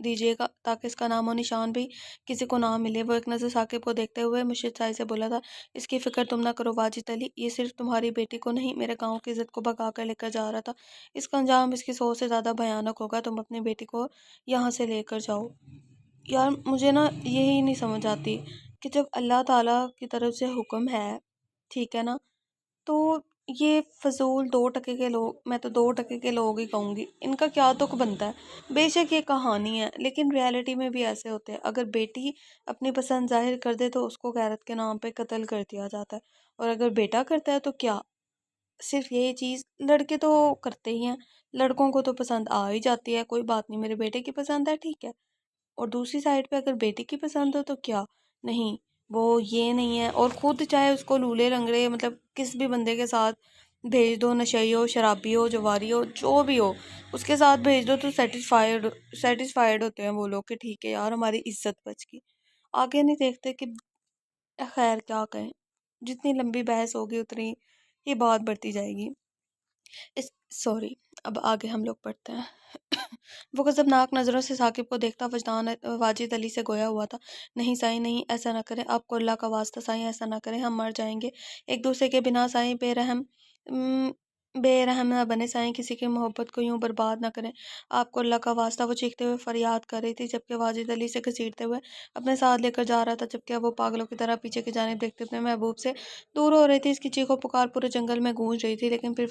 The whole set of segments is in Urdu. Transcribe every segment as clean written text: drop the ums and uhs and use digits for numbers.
دیجیے گا تاکہ اس کا نام و نشان بھی کسی کو نہ ملے۔ وہ ایک نظر ثاقب کو دیکھتے ہوئے مرشد سائے سے بولا تھا، اس کی فکر تم نہ کرو واجد علی، یہ صرف تمہاری بیٹی کو نہیں میرے گاؤں کی عزت کو بھگا کر لے کر جا رہا تھا، اس کا انجام اس کی سوچ سے زیادہ بھیانک ہوگا، تم اپنی بیٹی کو یہاں سے لے کر جاؤ۔ یار مجھے نا یہی نہیں سمجھ آتی کہ جب اللہ تعالیٰ کی طرف سے حکم ہے، ٹھیک ہے نا، تو یہ فضول 2 ٹکے کے لوگ، میں تو 2 ٹکے کے لوگ ہی کہوں گی، ان کا کیا تک بنتا ہے؟ بے شک یہ کہانی ہے لیکن ریالٹی میں بھی ایسے ہوتے ہیں، اگر بیٹی اپنی پسند ظاہر کر دے تو اس کو غیرت کے نام پہ قتل کر دیا جاتا ہے، اور اگر بیٹا کرتا ہے تو کیا؟ صرف یہی چیز لڑکے تو کرتے ہی ہیں، لڑکوں کو تو پسند آ ہی جاتی ہے، کوئی بات نہیں میرے بیٹے کی پسند ہے ٹھیک ہے، اور دوسری سائڈ پہ اگر بیٹی کی پسند ہو تو کیا؟ نہیں، وہ یہ نہیں ہے، اور خود چاہے اس کو لولے لنگڑے مطلب کس بھی بندے کے ساتھ بھیج دو، نشئی ہو، شرابی ہو، جواری ہو، جو بھی ہو، اس کے ساتھ بھیج دو تو سیٹسفائیڈ ہوتے ہیں وہ لوگ کہ ٹھیک ہے یار ہماری عزت بچ گئی، آگے نہیں دیکھتے کہ خیر کیا کہیں، جتنی لمبی بحث ہوگی اتنی یہ بات بڑھتی جائے گی۔ سوری، اب آگے ہم لوگ پڑھتے ہیں۔ وہ غضبناک نظروں سے ثاقب کو دیکھتا وجدان واجد علی سے گویا ہوا تھا، نہیں سائیں نہیں، ایسا نہ کریں، آپ کو اللہ کا واسطہ سائیں ایسا نہ کریں، ہم مر جائیں گے ایک دوسرے کے بنا، سائیں بے رحم نہ بنے، سائیں کسی کی محبت کو یوں برباد نہ کریں، آپ کو اللہ کا واسطہ، وہ چیختے ہوئے فریاد کر رہی تھی جبکہ واجد علی سے گھسیٹتے ہوئے اپنے ساتھ لے کر جا رہا تھا، جبکہ وہ پاگلوں کی طرح پیچھے کی جانب دیکھتے اپنے محبوب سے دور ہو رہی تھی، اس کی چیخ و پکار پورے جنگل میں گونج رہی تھی، لیکن پھر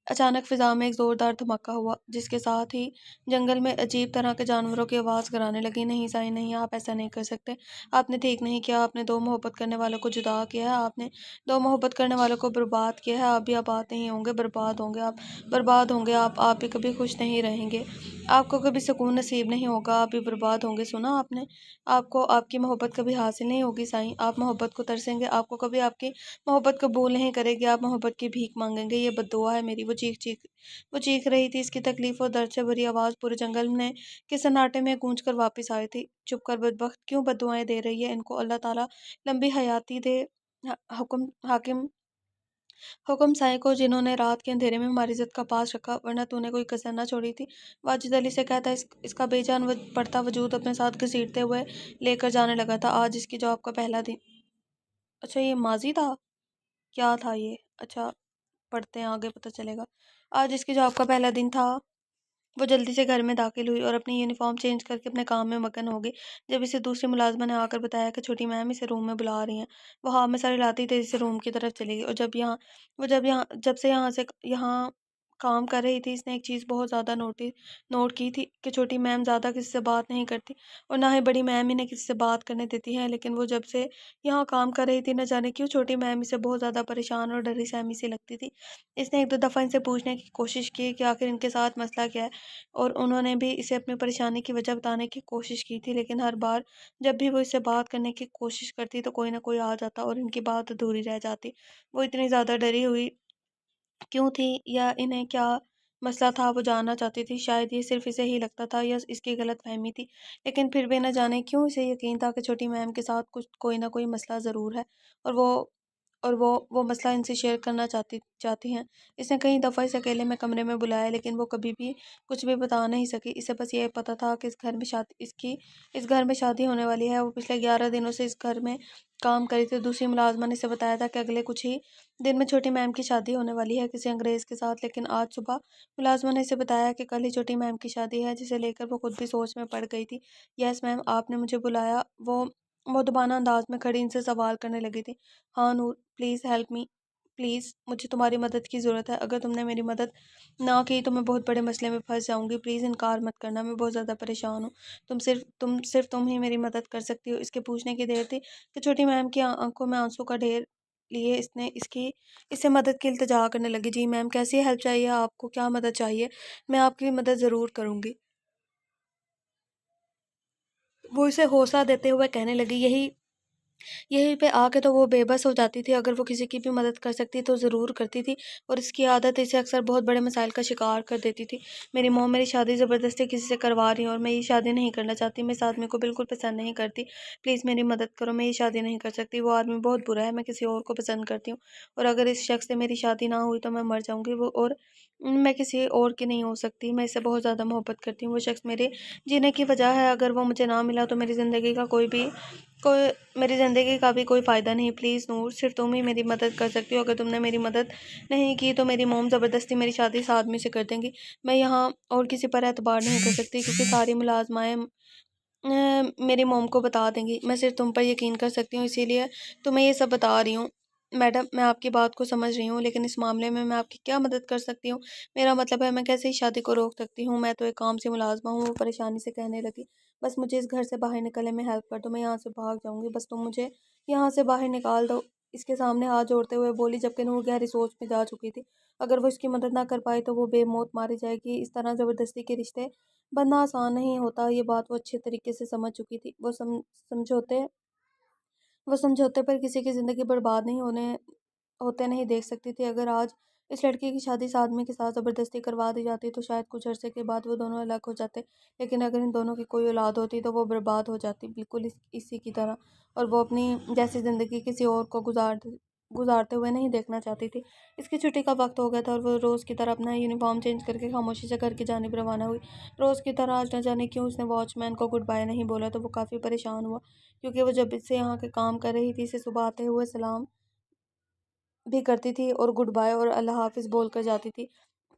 اچانک فضا میں ایک زوردار دھماکہ ہوا جس کے ساتھ ہی جنگل میں عجیب طرح کے جانوروں کی آواز گرانے لگی، نہیں سائیں نہیں، آپ ایسا نہیں کر سکتے، آپ نے ٹھیک نہیں کیا، آپ نے 2 محبت کرنے والوں کو جدا کیا ہے، آپ نے 2 محبت کرنے والوں کو برباد کیا ہے، آپ بھی آباد نہیں ہوں گے، برباد ہوں گے، آپ برباد ہوں گے، آپ بھی کبھی خوش نہیں رہیں گے، آپ کو کبھی سکون نصیب نہیں ہوگا، آپ بھی برباد ہوں گے، سنا آپ نے، آپ کو آپ کی محبت کبھی حاصل نہیں ہوگی سائیں، آپ محبت کو ترسیں گے، آپ کو کبھی آپ کی محبت قبول نہیں کرے گی، آپ محبت کی بھیک مانگیں گے، یہ بد دعا ہے میری۔ وہ چیخ رہی تھی، اس کی تکلیف اور درد سے بھری آواز پورے جنگل میں کے سناٹے میں گونج کر واپس آئی تھی۔ چپ کر بدبخت، کیوں بد دعائیں دے رہی ہے، ان کو اللہ تعالیٰ لمبی حیاتی دے، حکم سائے کو جنہوں نے رات کے اندھیرے میں ہماری عزت کا پاس رکھا، ورنہ تو نے کوئی کسر نہ چھوڑی تھی، واجد علی سے کہتا اس کا بے جان پڑتا وجود اپنے ساتھ گھسیٹتے ہوئے لے کر جانے لگا تھا۔ آج اس کی جو آپ کا پہلا دن، اچھا یہ ماضی تھا، کیا تھا یہ، اچھا پڑھتے ہیں آگے پتہ چلے گا۔ آج اس کی جو آپ کا پہلا دن تھا، وہ جلدی سے گھر میں داخل ہوئی اور اپنی یونیفارم چینج کر کے اپنے کام میں مگن ہو گئی۔ جب اسے دوسری ملازمہ نے آ کر بتایا کہ چھوٹی میم اسے روم میں بلا رہی ہیں، وہ ہاں میں سر ہلاتی تیزی سے روم کی طرف چلی گئی، اور جب سے یہاں کام کر رہی تھی، اس نے ایک چیز بہت زیادہ نوٹ کی تھی کہ چھوٹی میم زیادہ کسی سے بات نہیں کرتی اور نہ ہی بڑی میم انہیں کسی سے بات کرنے دیتی ہے، لیکن وہ جب سے یہاں کام کر رہی تھی نہ جانے کیوں چھوٹی میم اسے بہت زیادہ پریشان اور ڈری سہمی سی لگتی تھی۔ اس نے 1-2 دفعہ ان سے پوچھنے کی کوشش کی کہ آخر ان کے ساتھ مسئلہ کیا ہے، اور انہوں نے بھی اسے اپنی پریشانی کی وجہ بتانے کی کوشش کی تھی، لیکن ہر بار جب بھی وہ اس سے بات کرنے کی کوشش کرتی تو کوئی نہ کوئی آ جاتا اور ان کی بات ادھوری رہ جاتی۔ وہ اتنی زیادہ ڈری ہوئی کیوں تھی یا انہیں کیا مسئلہ تھا وہ جاننا چاہتی تھی، شاید یہ صرف اسے ہی لگتا تھا یا اس کی غلط فہمی تھی، لیکن پھر بھی نہ جانے کیوں اسے یقین تھا کہ چھوٹی میم کے ساتھ کوئی نہ کوئی مسئلہ ضرور ہے، اور وہ مسئلہ ان سے شیئر کرنا چاہتی ہیں۔ اس نے کئی دفعہ اسے اکیلے میں کمرے میں بلایا لیکن وہ کبھی بھی کچھ بھی بتا نہیں سکی، اسے بس یہ پتہ تھا کہ اس گھر میں شادی ہونے والی ہے۔ وہ پچھلے 11 دنوں سے اس گھر میں کام کری تھی، دوسری ملازمہ نے اسے بتایا تھا کہ اگلے کچھ ہی دن میں چھوٹی میم کی شادی ہونے والی ہے کسی انگریز کے ساتھ، لیکن آج صبح ملازمہ نے اسے بتایا کہ کل ہی چھوٹی میم کی شادی ہے، جسے لے کر وہ خود بھی سوچ میں پڑ گئی تھی۔ یس میم، آپ نے مجھے بلایا، وہ مؤدبانہ انداز میں کھڑی ان سے سوال کرنے لگی تھی۔ ہاں نور، پلیز ہیلپ می، پلیز مجھے تمہاری مدد کی ضرورت ہے، اگر تم نے میری مدد نہ کی تو میں بہت بڑے مسئلے میں پھنس جاؤں گی، پلیز انکار مت کرنا، میں بہت زیادہ پریشان ہوں، تم ہی میری مدد کر سکتی ہو۔ اس کے پوچھنے کی دیر تھی کہ چھوٹی میم کی آنکھوں میں آنسو کا ڈھیر لیے اس سے مدد کی التجا کرنے لگی۔ جی میم، کیسی ہیلپ چاہیے آپ کو، کیا مدد چاہیے، میں آپ کی مدد ضرور کروں گی۔ وہ اسے حوصلہ دیتے ہوئے کہنے لگی، یہیں پہ آ کے تو وہ بے بس ہو جاتی تھی، اگر وہ کسی کی بھی مدد کر سکتی تو ضرور کرتی تھی، اور اس کی عادت اسے اکثر بہت بڑے مسائل کا شکار کر دیتی تھی۔ میری موم میری شادی زبردستی کسی سے کروا رہی ہیں اور میں یہ شادی نہیں کرنا چاہتی، میں اس آدمی کو بالکل پسند نہیں کرتی، پلیز میری مدد کرو، میں یہ شادی نہیں کر سکتی، وہ آدمی بہت برا ہے، میں کسی اور کو پسند کرتی ہوں، اور اگر اس شخص سے میری شادی نہ ہوئی تو میں مر جاؤں گی، وہ اور میں کسی اور کی نہیں ہو سکتی، میں اس سے بہت زیادہ محبت کرتی ہوں، وہ شخص میرے جینے کی وجہ ہے، اگر وہ مجھے نہ ملا تو کوئی میری زندگی کا بھی کوئی فائدہ نہیں، پلیز نور، صرف تم ہی میری مدد کر سکتی ہو، اگر تم نے میری مدد نہیں کی تو میری موم زبردستی میری شادی اس آدمی سے کر دیں گی، میں یہاں اور کسی پر اعتبار نہیں کر سکتی کیونکہ ساری ملازمائیں میری موم کو بتا دیں گی، میں صرف تم پر یقین کر سکتی ہوں، اسی لیے تمہیں یہ سب بتا رہی ہوں۔ میڈم، میں آپ کی بات کو سمجھ رہی ہوں، لیکن اس معاملے میں آپ کی کیا مدد کر سکتی ہوں؟ میرا مطلب ہے میں کیسے اس شادی کو روک سکتی ہوں؟ میں تو ایک عام سی ملازمہ ہوں، وہ پریشانی سے کہنے لگی۔ بس مجھے اس گھر سے باہر نکلنے میں ہیلپ کر دو، میں یہاں سے بھاگ جاؤں گی، بس تم مجھے یہاں سے باہر نکال دو، اس کے سامنے ہاتھ جوڑتے ہوئے بولی، جبکہ نور گہری سوچ میں جا چکی تھی۔ اگر وہ اس کی مدد نہ کر پائی تو وہ بے موت ماری جائے گی، اس طرح زبردستی کے رشتے بننا آسان نہیں ہوتا، یہ بات وہ اچھے طریقے سے سمجھ چکی تھی۔ وہ سمجھوتے پر کسی کی زندگی برباد نہیں ہوتے نہیں دیکھ سکتی تھی، اگر آج اس لڑکی کی شادی اس آدمی کے ساتھ زبردستی کروا دی جاتی تو شاید کچھ عرصے کے بعد وہ دونوں الگ ہو جاتے، لیکن اگر ان دونوں کی کوئی اولاد ہوتی تو وہ برباد ہو جاتی، بالکل اسی کی طرح، اور وہ اپنی جیسی زندگی کسی اور کو گزارتے ہوئے نہیں دیکھنا چاہتی تھی۔ اس کی چھٹی کا وقت ہو گیا تھا اور وہ روز کی طرح اپنا یونیفارم چینج کر کے خاموشی سے گھر کی جانب روانہ ہوئی۔ روز کی طرح آج نہ جانے کیوں اس نے واچ مین کو گڈ بائے نہیں بولا تو وہ کافی پریشان ہوا، کیونکہ وہ جب سے یہاں کے کام کر رہی تھی اسے صبح آتے ہوئے سلام بھی کرتی تھی اور گڈ بائے اور اللہ حافظ بول کر جاتی تھی،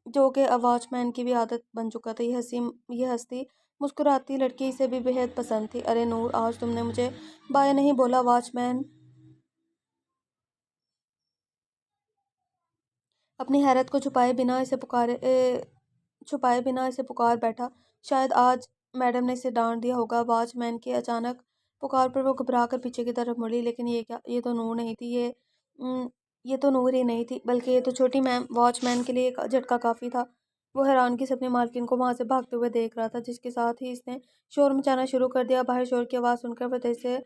جو کہ اب واچ مین کی بھی عادت بن چکا تھا۔ یہ ہستی مسکراتی لڑکی اسے بھی بےحد پسند تھی۔ ارے نور، آج تم نے مجھے بائے نہیں بولا؟ واچ مین اپنی حیرت کو چھپائے بنا اسے پکار بیٹھا، شاید آج میڈم نے اسے ڈانٹ دیا ہوگا۔ واچ مین کی اچانک پکار پر وہ گھبرا کر پیچھے کی طرف مڑی، لیکن یہ کیا؟ یہ تو نور نہیں تھی، یہ تو نور ہی نہیں تھی، بلکہ یہ تو چھوٹی میم۔ واچ مین کے لیے ایک جھٹکا کافی تھا، وہ حیرانگی سے اپنی مالکن کو وہاں سے بھاگتے ہوئے دیکھ رہا تھا، جس کے ساتھ ہی اس نے شور مچانا شروع کر دیا۔ باہر شور کی آواز سن کر وہ تیزی سے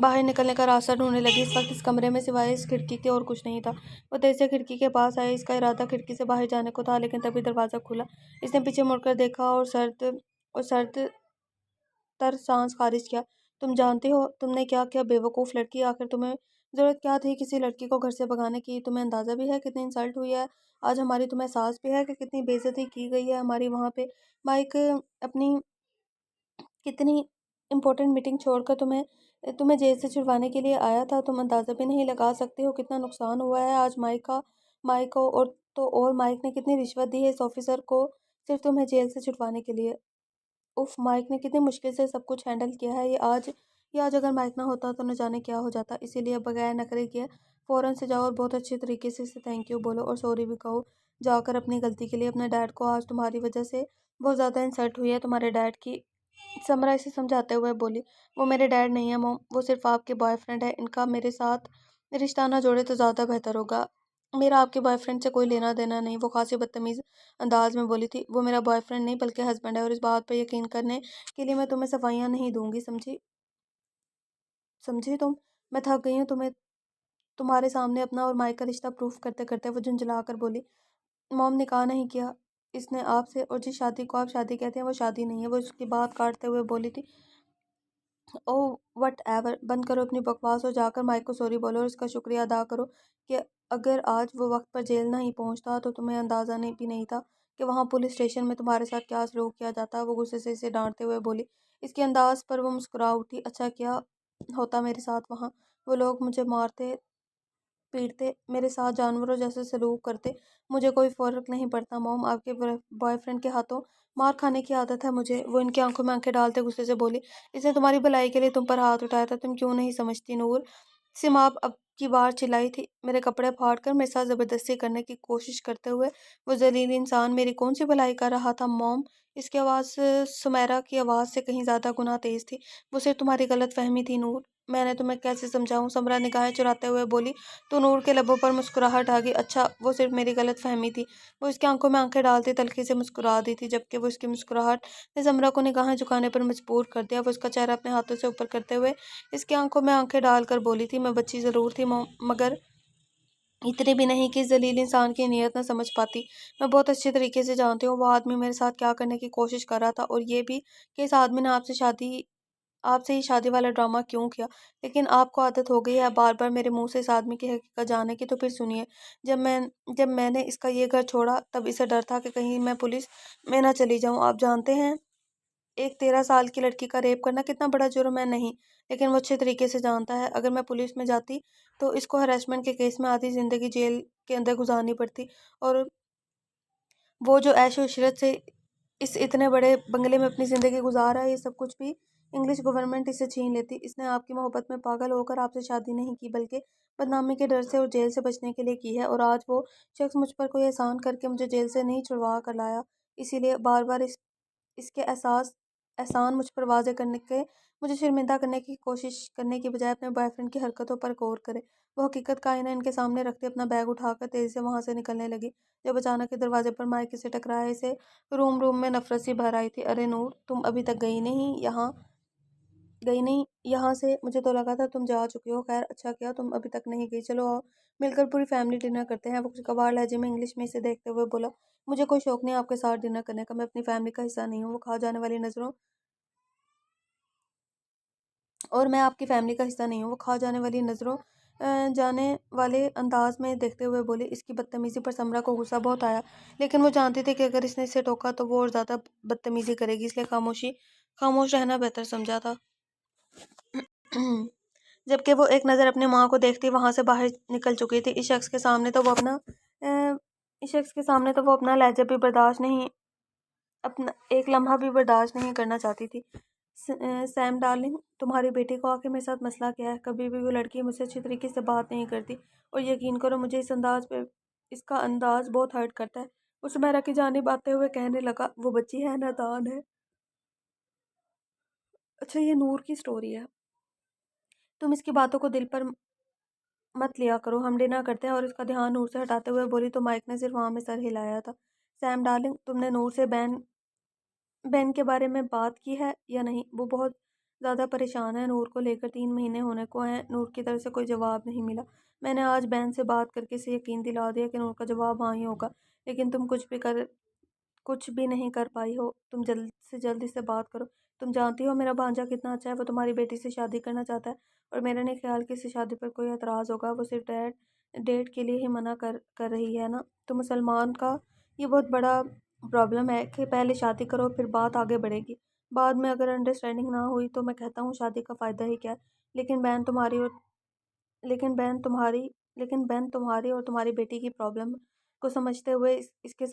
باہر نکلنے کا راستہ ڈھونڈنے لگی، اس وقت اس کمرے میں سوائے اس کھڑکی کے اور کچھ نہیں تھا۔ وہ تیزی سے کھڑکی کے پاس آئی، اس کا ارادہ کھڑکی سے باہر جانے کو تھا، لیکن تبھی دروازہ کھلا، اس نے پیچھے مڑ کر دیکھا اور سرد تر سانس خارج کیا۔ تم جانتی ہو تم نے کیا کیا؟ بے وقوف لڑکی، آخر تمہیں ضرورت کیا تھی کسی لڑکی کو گھر سے بھگانے کی؟ تمہیں اندازہ بھی ہے کتنی انسلٹ ہوئی ہے آج ہماری؟ تمہیں احساس بھی ہے کہ کتنی بے عزتی کی گئی ہے ہماری وہاں پہ؟ مائک اپنی کتنی امپورٹنٹ میٹنگ چھوڑ کر تمہیں جیل سے چھڑوانے کے لیے آیا تھا، تم اندازہ بھی نہیں لگا سکتے ہو کتنا نقصان ہوا ہے آج مائک کو، اور مائک نے کتنی رشوت دی ہے اس آفیسر کو صرف تمہیں جیل سے چھڑوانے کے لیے۔ اف، مائک نے کتنی مشکل سے سب کچھ ہینڈل کیا ہے، یہ آج اگر مائک نہ ہوتا تو نہ جانے کیا ہو جاتا، اسی لیے بغیر نخرے کیے فوراً سے جاؤ اور بہت اچھے طریقے سے اسے تھینک یو بولو اور سوری بھی کہو جا کر اپنی غلطی کے لیے۔ اپنے ڈیڈ کو آج تمہاری وجہ سے بہت زیادہ انسلٹ ہوئی ہے، تمہارے ڈیڈ کی، سمرا اسے سمجھاتے ہوئے بولی۔ وہ میرے ڈیڈ نہیں ہیں موم، وہ صرف آپ کے بوائے فرینڈ ہے، ان کا میرے ساتھ رشتہ نہ جوڑے تو زیادہ بہتر ہوگا۔ میرا آپ کے بوائے فرینڈ سے کوئی لینا دینا نہیں، وہ خاصی بدتمیز انداز میں بولی تھی۔ وہ میرا بوائے فرینڈ نہیں بلکہ ہسبینڈ ہے، اور اس بات پر یقین کرنے کے لیے میں تمہیں صفائیاں نہیں دوں گی، سمجھی تم؟ میں تھک گئی ہوں تمہارے سامنے اپنا اور مائک کا رشتہ پروف کرتے کرتے۔ وہ جھنجھلا کر بولی، موم، نکاح نہیں کیا اس نے آپ سے، اور جس شادی کو آپ شادی کہتے ہیں وہ شادی نہیں ہے۔ وہ اس کی بات کاٹتے ہوئے بولی تھی، او وٹ ایور، بند کرو اپنی بکواس اور جا کر مائک کو سوری بولو اور اس کا شکریہ ادا کرو کہ اگر آج وہ وقت پر جیل نہیں پہنچتا تو تمہیں اندازہ بھی نہیں تھا کہ وہاں پولیس اسٹیشن میں تمہارے ساتھ کیا سلوک کیا جاتا۔ وہ غصے سے اسے ڈانٹتے ہوئے بولی، اس کے انداز پر وہ مسکرا اٹھی، اچھا کیا ہوتا میرے ساتھ وہاں؟ وہ لوگ مجھے مارتے پیٹتے، میرے ساتھ جانوروں جیسے سلوک کرتے، مجھے کوئی فرق نہیں پڑتا موم، آپ کے بوائے فرینڈ کے ہاتھوں مار کھانے کی عادت ہے مجھے۔ وہ ان کی آنکھوں میں آنکھیں ڈالتے غصے سے بولی، اس نے تمہاری بھلائی کے لیے تم پر ہاتھ اٹھایا تھا، تم کیوں نہیں سمجھتی نور؟ سماب اب کی بار چلائی تھی، میرے کپڑے پھاڑ کر میرے ساتھ زبردستی کرنے کی کوشش کرتے ہوئے وہ ذلیل انسان میری کون سی بھلائی کر رہا تھا موم؟ اس کی آواز سمیرا کی آواز سے کہیں زیادہ گنا تیز تھی۔ وہ صرف تمہاری غلط فہمی تھی نور۔ میں نے تمہیں کیسے سمجھاؤں؟ سمرا نگاہیں چراتے ہوئے بولی تو نور کے لبوں پر مسکراہٹ آ گئی۔ اچھا، وہ صرف میری غلط فہمی تھی۔ وہ اس کی آنکھوں میں آنکھیں ڈالتی تلخی سے مسکرا دی تھی، جبکہ وہ اس کی مسکراہٹ نے سمرا کو نگاہیں جھکانے پر مجبور کر دیا۔ وہ اس کا چہرہ اپنے ہاتھوں سے اوپر کرتے ہوئے اس کی آنکھوں میں آنکھیں ڈال کر بولی تھی، میں بچی ضرور تھی مگر اتنی بھی نہیں کہ اس ذلیل انسان کی نیت نہ سمجھ پاتی۔ میں بہت اچھے طریقے سے جانتی ہوں وہ آدمی میرے ساتھ کیا کرنے کی کوشش کر رہا تھا، اور یہ بھی کہ اس آدمی نے آپ سے ہی شادی والا ڈرامہ کیوں کیا۔ لیکن آپ کو عادت ہو گئی ہے بار بار میرے منہ سے اس آدمی کی حقیقت جاننے کی، تو پھر سنیے۔ جب میں نے اس کا یہ گھر چھوڑا تب اسے ڈر تھا کہ کہیں میں پولیس میں نہ چلی جاؤں۔ آپ جانتے ہیں ایک 13 سال کی لڑکی کا ریپ کرنا کتنا بڑا جرم ہے؟ نہیں، لیکن وہ اچھے طریقے سے جانتا ہے اگر میں پولیس میں جاتی تو اس کو ہراسمنٹ کے کیس میں آدھی زندگی جیل کے اندر گزارنی پڑتی، اور وہ جو عیش و عشرت سے اس اتنے بڑے بنگلے میں اپنی زندگی گزار رہا ہے، یہ سب کچھ بھی انگلش گورنمنٹ اسے چھین لیتی۔ اس نے آپ کی محبت میں پاگل ہو کر آپ سے شادی نہیں کی، بلکہ بدنامی کے ڈر سے اور جیل سے بچنے کے لیے کی ہے، اور آج وہ شخص مجھ پر کوئی احسان کر کے مجھے جیل سے نہیں چھڑوا کر لایا، اسی لیے بار بار اس کے احسان مجھ پر واضح کرنے کے مجھے شرمندہ کرنے کی کوشش کرنے کی بجائے اپنے بوائے فرینڈ کی حرکتوں پر غور کرے۔ وہ حقیقت کا آئینہ ان کے سامنے رکھتے اپنا بیگ اٹھا کر تیزی سے وہاں سے نکلنے لگی، جب اچانک کے دروازے پر مائک سے ٹکرایا اسے روم میں نفرت سی بھر آئی تھی۔ ارے نور، تم ابھی تک گئی نہیں یہاں سے؟ مجھے تو لگا تھا تم جا چکی ہو۔ خیر، اچھا کیا تم ابھی تک نہیں گئی۔ چلو آؤ مل کر پوری فیملی ڈنر کرتے ہیں۔ وہ خوشگوار لہجے میں انگلش میں اسے دیکھتے ہوئے بولا، مجھے کوئی شوق نہیں آپ کے ساتھ ڈنر کرنے کا، میں اپنی فیملی کا حصہ نہیں ہوں۔ وہ کھا جانے والی نظروں اور میں آپ کی فیملی کا حصہ نہیں ہوں، وہ کھا جانے والی نظروں جانے والے انداز میں دیکھتے ہوئے بولی۔ اس کی بدتمیزی پر سمرا کو غصہ بہت آیا، لیکن وہ جانتی تھی کہ اگر اس نے اسے ٹوکا تو وہ اور زیادہ بدتمیزی کرے گی، اس لیے خاموش رہنا بہتر سمجھا تھا۔ جبکہ وہ ایک نظر اپنی ماں کو دیکھتی وہاں سے باہر نکل چکی تھی۔ اس شخص کے سامنے تو وہ اپنا لہجہ بھی اپنا ایک لمحہ بھی برداشت نہیں کرنا چاہتی تھی۔ سیم ڈارلنگ، تمہاری بیٹی کو آخر میرے ساتھ مسئلہ کیا ہے؟ کبھی بھی وہ لڑکی مجھ سے اچھی طریقے سے بات نہیں کرتی، اور یقین کرو مجھے اس کا انداز بہت ہرٹ کرتا ہے۔ وہ سمیرا کی جانب آتے ہوئے کہنے لگا، وہ بچی ہے، نادان ہے۔ اچھا، یہ نور کی سٹوری ہے، تم اس کی باتوں کو دل پر مت لیا کرو، ہم ڈنر کرتے ہیں۔ اور اس کا دھیان نور سے ہٹاتے ہوئے بولی تو مائک نے صرف وہاں میں سر ہلایا تھا۔ سیم ڈارلنگ، تم نے نور سے بین کے بارے میں بات کی ہے یا نہیں؟ وہ بہت زیادہ پریشان ہے نور کو لے کر، 3 مہینے ہونے کو ہیں۔ نور کی طرف سے کوئی جواب نہیں ملا۔ میں نے آج بین سے بات کر کے اسے یقین دلا دیا کہ نور کا جواب ہاں ہی ہوگا، لیکن تم کچھ بھی نہیں کر پائی ہو۔ تم جلد سے جلد اس سے بات کرو۔ تم جانتی ہو میرا بھانجا کتنا اچھا ہے، وہ تمہاری بیٹی سے شادی کرنا چاہتا ہے، اور میرا نہیں خیال کہ اسے شادی پر کوئی اعتراض ہوگا۔ وہ صرف ڈیٹ کے لیے ہی منع کر رہی ہے نا؟ تو مسلمان کا یہ بہت بڑا پرابلم ہے کہ پہلے شادی کرو پھر بات آگے بڑھے گی، بعد میں اگر انڈرسٹینڈنگ نہ ہوئی تو میں کہتا ہوں شادی کا فائدہ ہی کیا ہے؟ لیکن بین تمہاری اور تمہاری بیٹی کی پرابلم کو سمجھتے ہوئے اس کے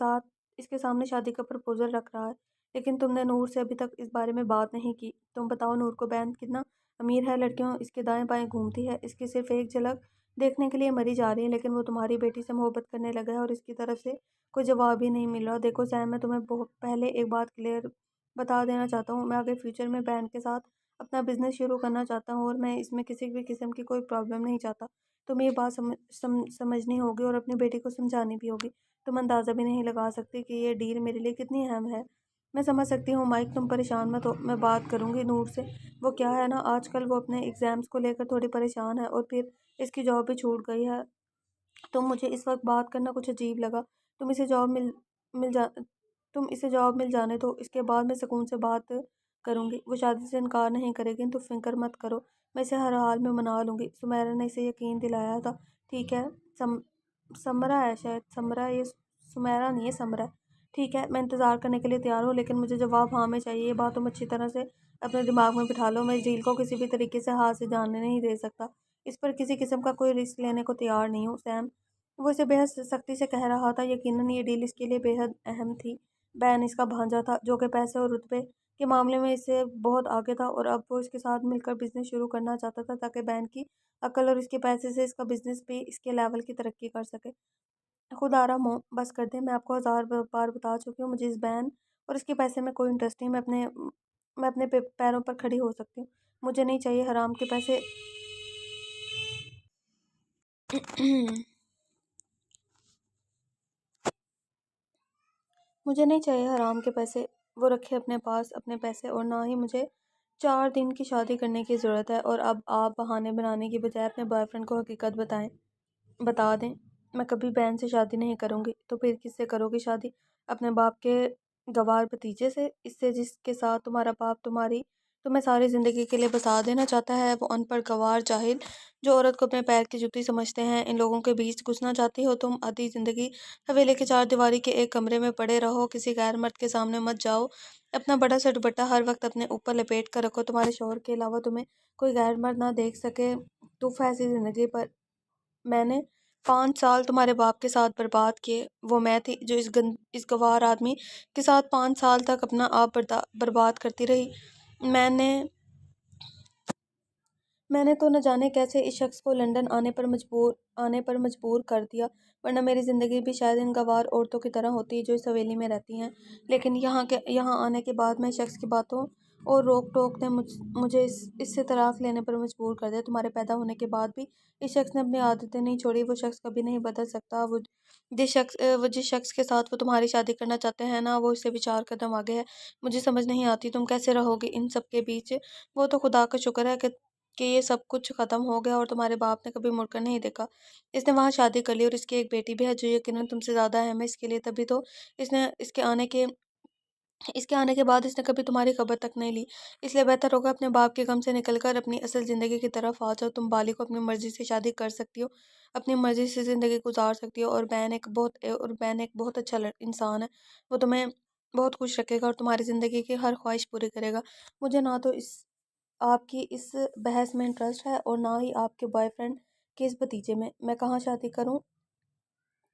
سامنے شادی کا پرپوزل رکھ رہا ہے، لیکن تم نے نور سے ابھی تک اس بارے میں بات نہیں کی۔ تم بتاؤ نور کو بین کتنا امیر ہے، لڑکیوں اس کے دائیں بائیں گھومتی ہے، اس کی صرف ایک جھلک دیکھنے کے لیے مری جا رہی ہے، لیکن وہ تمہاری بیٹی سے محبت کرنے لگا ہے اور اس کی طرف سے کوئی جواب ہی نہیں مل رہا۔ دیکھو سیم، میں تمہیں پہلے ایک بات کلیئر بتا دینا چاہتا ہوں، میں آگے فیوچر میں بین کے ساتھ اپنا بزنس شروع کرنا چاہتا ہوں، اور میں اس میں کسی بھی قسم کی کوئی پرابلم نہیں چاہتا۔ تمہیں یہ بات سمجھنی ہوگی اور اپنی بیٹی کو سمجھانی بھی ہوگی۔ تم اندازہ بھی نہیں لگا سکتی کہ یہ ڈیل میرے لیے کتنی اہم ہے۔ میں سمجھ سکتی ہوں مائک، تم پریشان مت ہو، میں بات کروں گی نور سے۔ وہ کیا ہے نا، آج کل وہ اپنے ایگزامز کو لے کر تھوڑی پریشان ہے، اور پھر اس کی جاب بھی چھوٹ گئی ہے، تو مجھے اس وقت بات کرنا کچھ عجیب لگا۔ تم اسے جاب مل جانے دو، اس کے بعد میں سکون سے بات کروں گی۔ وہ شادی سے انکار نہیں کرے گی، تو فکر مت کرو، میں اسے ہر حال میں منا لوں گی۔ سمیرا نے اسے یقین دلایا تھا۔ ٹھیک ہے، سمرا ہے شاید، یہ سمیرا نہیں ہے، سمرا۔ ٹھیک ہے، میں انتظار کرنے کے لیے تیار ہوں، لیکن مجھے جواب ہاں میں چاہیے۔ یہ بات تم اچھی طرح سے اپنے دماغ میں بٹھا لو، میں اس ڈیل کو کسی بھی طریقے سے ہاتھ سے جانے نہیں دے سکتا، اس پر کسی قسم کا کوئی رسک لینے کو تیار نہیں ہوں۔ سیم، وہ اسے بے حد سختی سے کہہ رہا تھا، یقیناً یہ ڈیل اس کے لیے بے حد اہم تھی۔ بین اس کا بھانجا تھا، جو کہ پیسے اور رتبے کے معاملے میں اس سے بہت آگے تھا، اور اب وہ اس کے ساتھ مل کر بزنس شروع کرنا چاہتا تھا تاکہ بین کی عقل اور اس کے پیسے سے اس کا بزنس بھی اس کے لیول کی ترقی کر سکے۔ خدا را منہ بس کر دیں، میں آپ کو 1000 بار بتا چکی ہوں، مجھے اس بین اور اس کے پیسے میں کوئی انٹرسٹ نہیں۔ میں اپنے میں اپنے پیروں پر کھڑی ہو سکتی ہوں۔ مجھے نہیں چاہیے حرام کے پیسے مجھے نہیں چاہیے حرام کے پیسے، وہ رکھے اپنے پاس اپنے پیسے، اور نہ ہی مجھے 4 دن کی شادی کرنے کی ضرورت ہے۔ اور اب آپ بہانے بنانے کی بجائے اپنے بوائے فرینڈ کو حقیقت بتا دیں۔ میں کبھی بہن سے شادی نہیں کروں گی۔ تو پھر کس سے کرو گی شادی؟ اپنے باپ کے گوار بھتیجے سے؟ اس سے جس کے ساتھ تمہارا باپ تمہیں ساری زندگی کے لیے بسا دینا چاہتا ہے؟ وہ ان پڑھ گنوار جاہل جو عورت کو اپنے پیر کی جوتی سمجھتے ہیں، ان لوگوں کے بیچ گھسنا چاہتی ہو تم؟ آدھی زندگی حویلے کے 4 دیواری کے ایک کمرے میں پڑے رہو، کسی غیر مرد کے سامنے مت جاؤ، اپنا بڑا سا دوپٹہ ہر وقت اپنے اوپر لپیٹ کر رکھو، تمہارے شوہر کے علاوہ تمہیں کوئی غیر مرد نہ دیکھ سکے، تف ایسی زندگی پر۔ میں نے 5 سال تمہارے باپ کے ساتھ برباد کیے، وہ میں تھی جو اس گوار آدمی کے ساتھ 5 سال تک اپنا آپ برباد کرتی رہی۔ میں نے تو نہ جانے کیسے اس شخص کو لندن آنے پر مجبور کر دیا، ورنہ میری زندگی بھی شاید ان گنوار عورتوں کی طرح ہوتی جو اس حویلی میں رہتی ہیں۔ لیکن یہاں آنے کے بعد میں اس شخص کی باتوں اور روک ٹوک نے مجھے اس سے طلاق لینے پر مجبور کر دیا۔ تمہارے پیدا ہونے کے بعد بھی اس شخص نے اپنی عادتیں نہیں چھوڑی۔ وہ شخص کبھی نہیں بدل سکتا۔ وہ جس شخص کے ساتھ وہ تمہاری شادی کرنا چاہتے ہیں نا، وہ اس سے بھی 4 قدم آگے ہے۔ مجھے سمجھ نہیں آتی تم کیسے رہو گی ان سب کے بیچ۔ وہ تو خدا کا شکر ہے کہ یہ سب کچھ ختم ہو گیا اور تمہارے باپ نے کبھی مڑ کر نہیں دیکھا۔ اس نے وہاں شادی کر لی اور اس کی ایک بیٹی بھی ہے جو یقیناً تم سے زیادہ اہم ہے اس کے لیے، تبھی تو اس کے آنے کے بعد اس نے کبھی تمہاری خبر تک نہیں لی۔ اس لیے بہتر ہوگا اپنے باپ کے غم سے نکل کر اپنی اصل زندگی کی طرف آ جاؤ۔ تم بالی کو اپنی مرضی سے شادی کر سکتی ہو، اپنی مرضی سے زندگی گزار سکتی ہو، اور بین ایک بہت اچھا انسان ہے۔ وہ تمہیں بہت خوش رکھے گا اور تمہاری زندگی کی ہر خواہش پوری کرے گا۔ مجھے نہ تو آپ کی اس بحث میں انٹرسٹ ہے اور نہ ہی آپ کے بوائے فرینڈ کے اس بھتیجے میں۔ میں کہاں شادی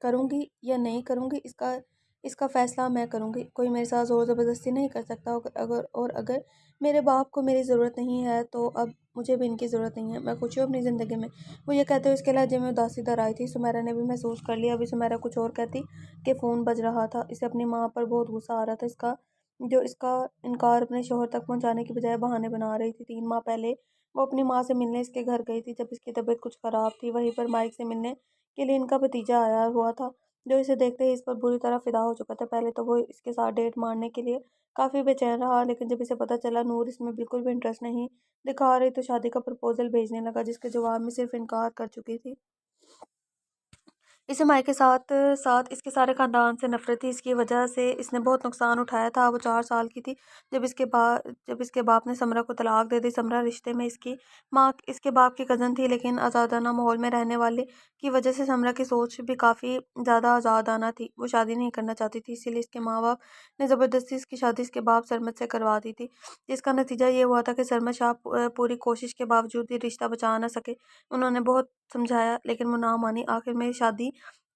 کروں گی یا نہیں کروں گی، اس کا فیصلہ میں کروں گی۔ کوئی میرے ساتھ زور زبردستی نہیں کر سکتا، اگر میرے باپ کو میری ضرورت نہیں ہے تو اب مجھے بھی ان کی ضرورت نہیں ہے۔ میں خوش ہوں اپنی زندگی میں۔ وہ یہ کہتے ہوئے اس کے لہجے میں اداسی در آئی تھی۔ سمیرا نے بھی محسوس کر لیا۔ ابھی سمیرا کچھ اور کہتی کہ فون بج رہا تھا۔ اسے اپنی ماں پر بہت غصہ آ رہا تھا، جو اس کا انکار اپنے شوہر تک پہنچانے کی بجائے بہانے بنا رہی تھی۔ 3 ماہ پہلے وہ اپنی ماں سے ملنے اس کے گھر گئی تھی جب اس کی طبیعت کچھ خراب تھی۔ وہیں پر مائک سے ملنے کے لیے ان کا بھتیجا آیا ہوا تھا جو اسے دیکھتے ہی اس پر بری طرح فدا ہو چکا تھا۔ پہلے تو وہ اس کے ساتھ ڈیٹ مارنے کے لیے کافی بے چین رہا، لیکن جب اسے پتہ چلا نور اس میں بالکل بھی انٹرسٹ نہیں دکھا رہی تو شادی کا پرپوزل بھیجنے لگا، جس کے جواب میں صرف انکار کر چکی تھی۔ اسے مائک کے ساتھ ساتھ اس کے سارے خاندان سے نفرت تھی۔ اس کی وجہ سے اس نے بہت نقصان اٹھایا تھا۔ وہ 4 سال کی تھی جب اس کے باپ نے سمرا کو طلاق دے دی۔ سمرا رشتے میں اس کی ماں اس کے باپ کی کزن تھی، لیکن آزادانہ ماحول میں رہنے والے کی وجہ سے سمرا کی سوچ بھی کافی زیادہ آزادانہ تھی۔ وہ شادی نہیں کرنا چاہتی تھی، اسی لیے اس کے ماں باپ نے زبردستی اس کی شادی اس کے باپ سرمد سے کروا دی تھی، جس کا نتیجہ یہ ہوا تھا کہ سرمد شاہ پوری کوشش کے باوجود بھی رشتہ بچا نہ سکے۔ انہوں نے بہت سمجھایا لیکن وہ نہ مانی۔ آخر میں شادی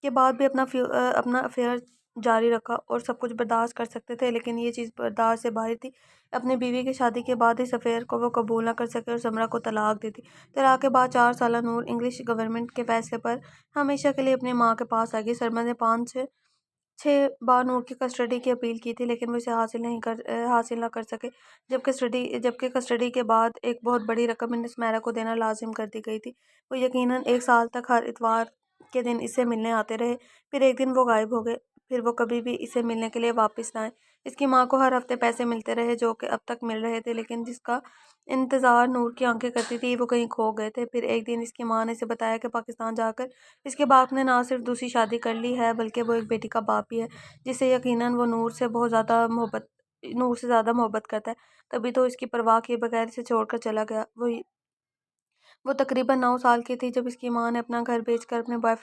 کے بعد بھی اپنا افیئر جاری رکھا اور سب کچھ برداشت کر سکتے تھے، لیکن یہ چیز برداشت سے باہر تھی۔ اپنی بیوی کی شادی کے بعد اس افیئر کو وہ قبول نہ کر سکے اور سمرا کو طلاق دے دی۔ طلاق کے بعد 4 سالہ نور انگلش گورنمنٹ کے فیصلے پر ہمیشہ کے لیے اپنی ماں کے پاس آ گئی۔ سرمد نے 5-6 بار نور کی کسٹڈی کی اپیل کی تھی، لیکن وہ اسے حاصل نہ کر سکے، جبکہ کسٹڈی کے بعد ایک بہت بڑی رقم انہیں سمیرا کو دینا لازم کر دی گئی تھی۔ وہ یقیناً 1 سال تک ہر اتوار کے دن اس سے ملنے آتے رہے، پھر ایک دن وہ غائب ہو گئے، پھر وہ کبھی بھی اسے ملنے کے لیے واپس نہ آئے۔ اس کی ماں کو ہر ہفتے پیسے ملتے رہے جو کہ اب تک مل رہے تھے، لیکن جس کا انتظار نور کی آنکھیں کرتی تھی وہ کہیں کھو گئے تھے۔ پھر ایک دن اس کی ماں نے اسے بتایا کہ پاکستان جا کر اس کے باپ نے نہ صرف دوسری شادی کر لی ہے بلکہ وہ ایک بیٹی کا باپ بھی ہے، جس سے یقیناً وہ نور سے زیادہ محبت کرتا ہے، تبھی تو اس کی پرواہ کیے بغیر اسے چھوڑ کر چلا گیا۔ وہ تقریباً 9 سال کی تھی جب اس کی ماں نے اپنا گھر بیچ کر اپنے بوائے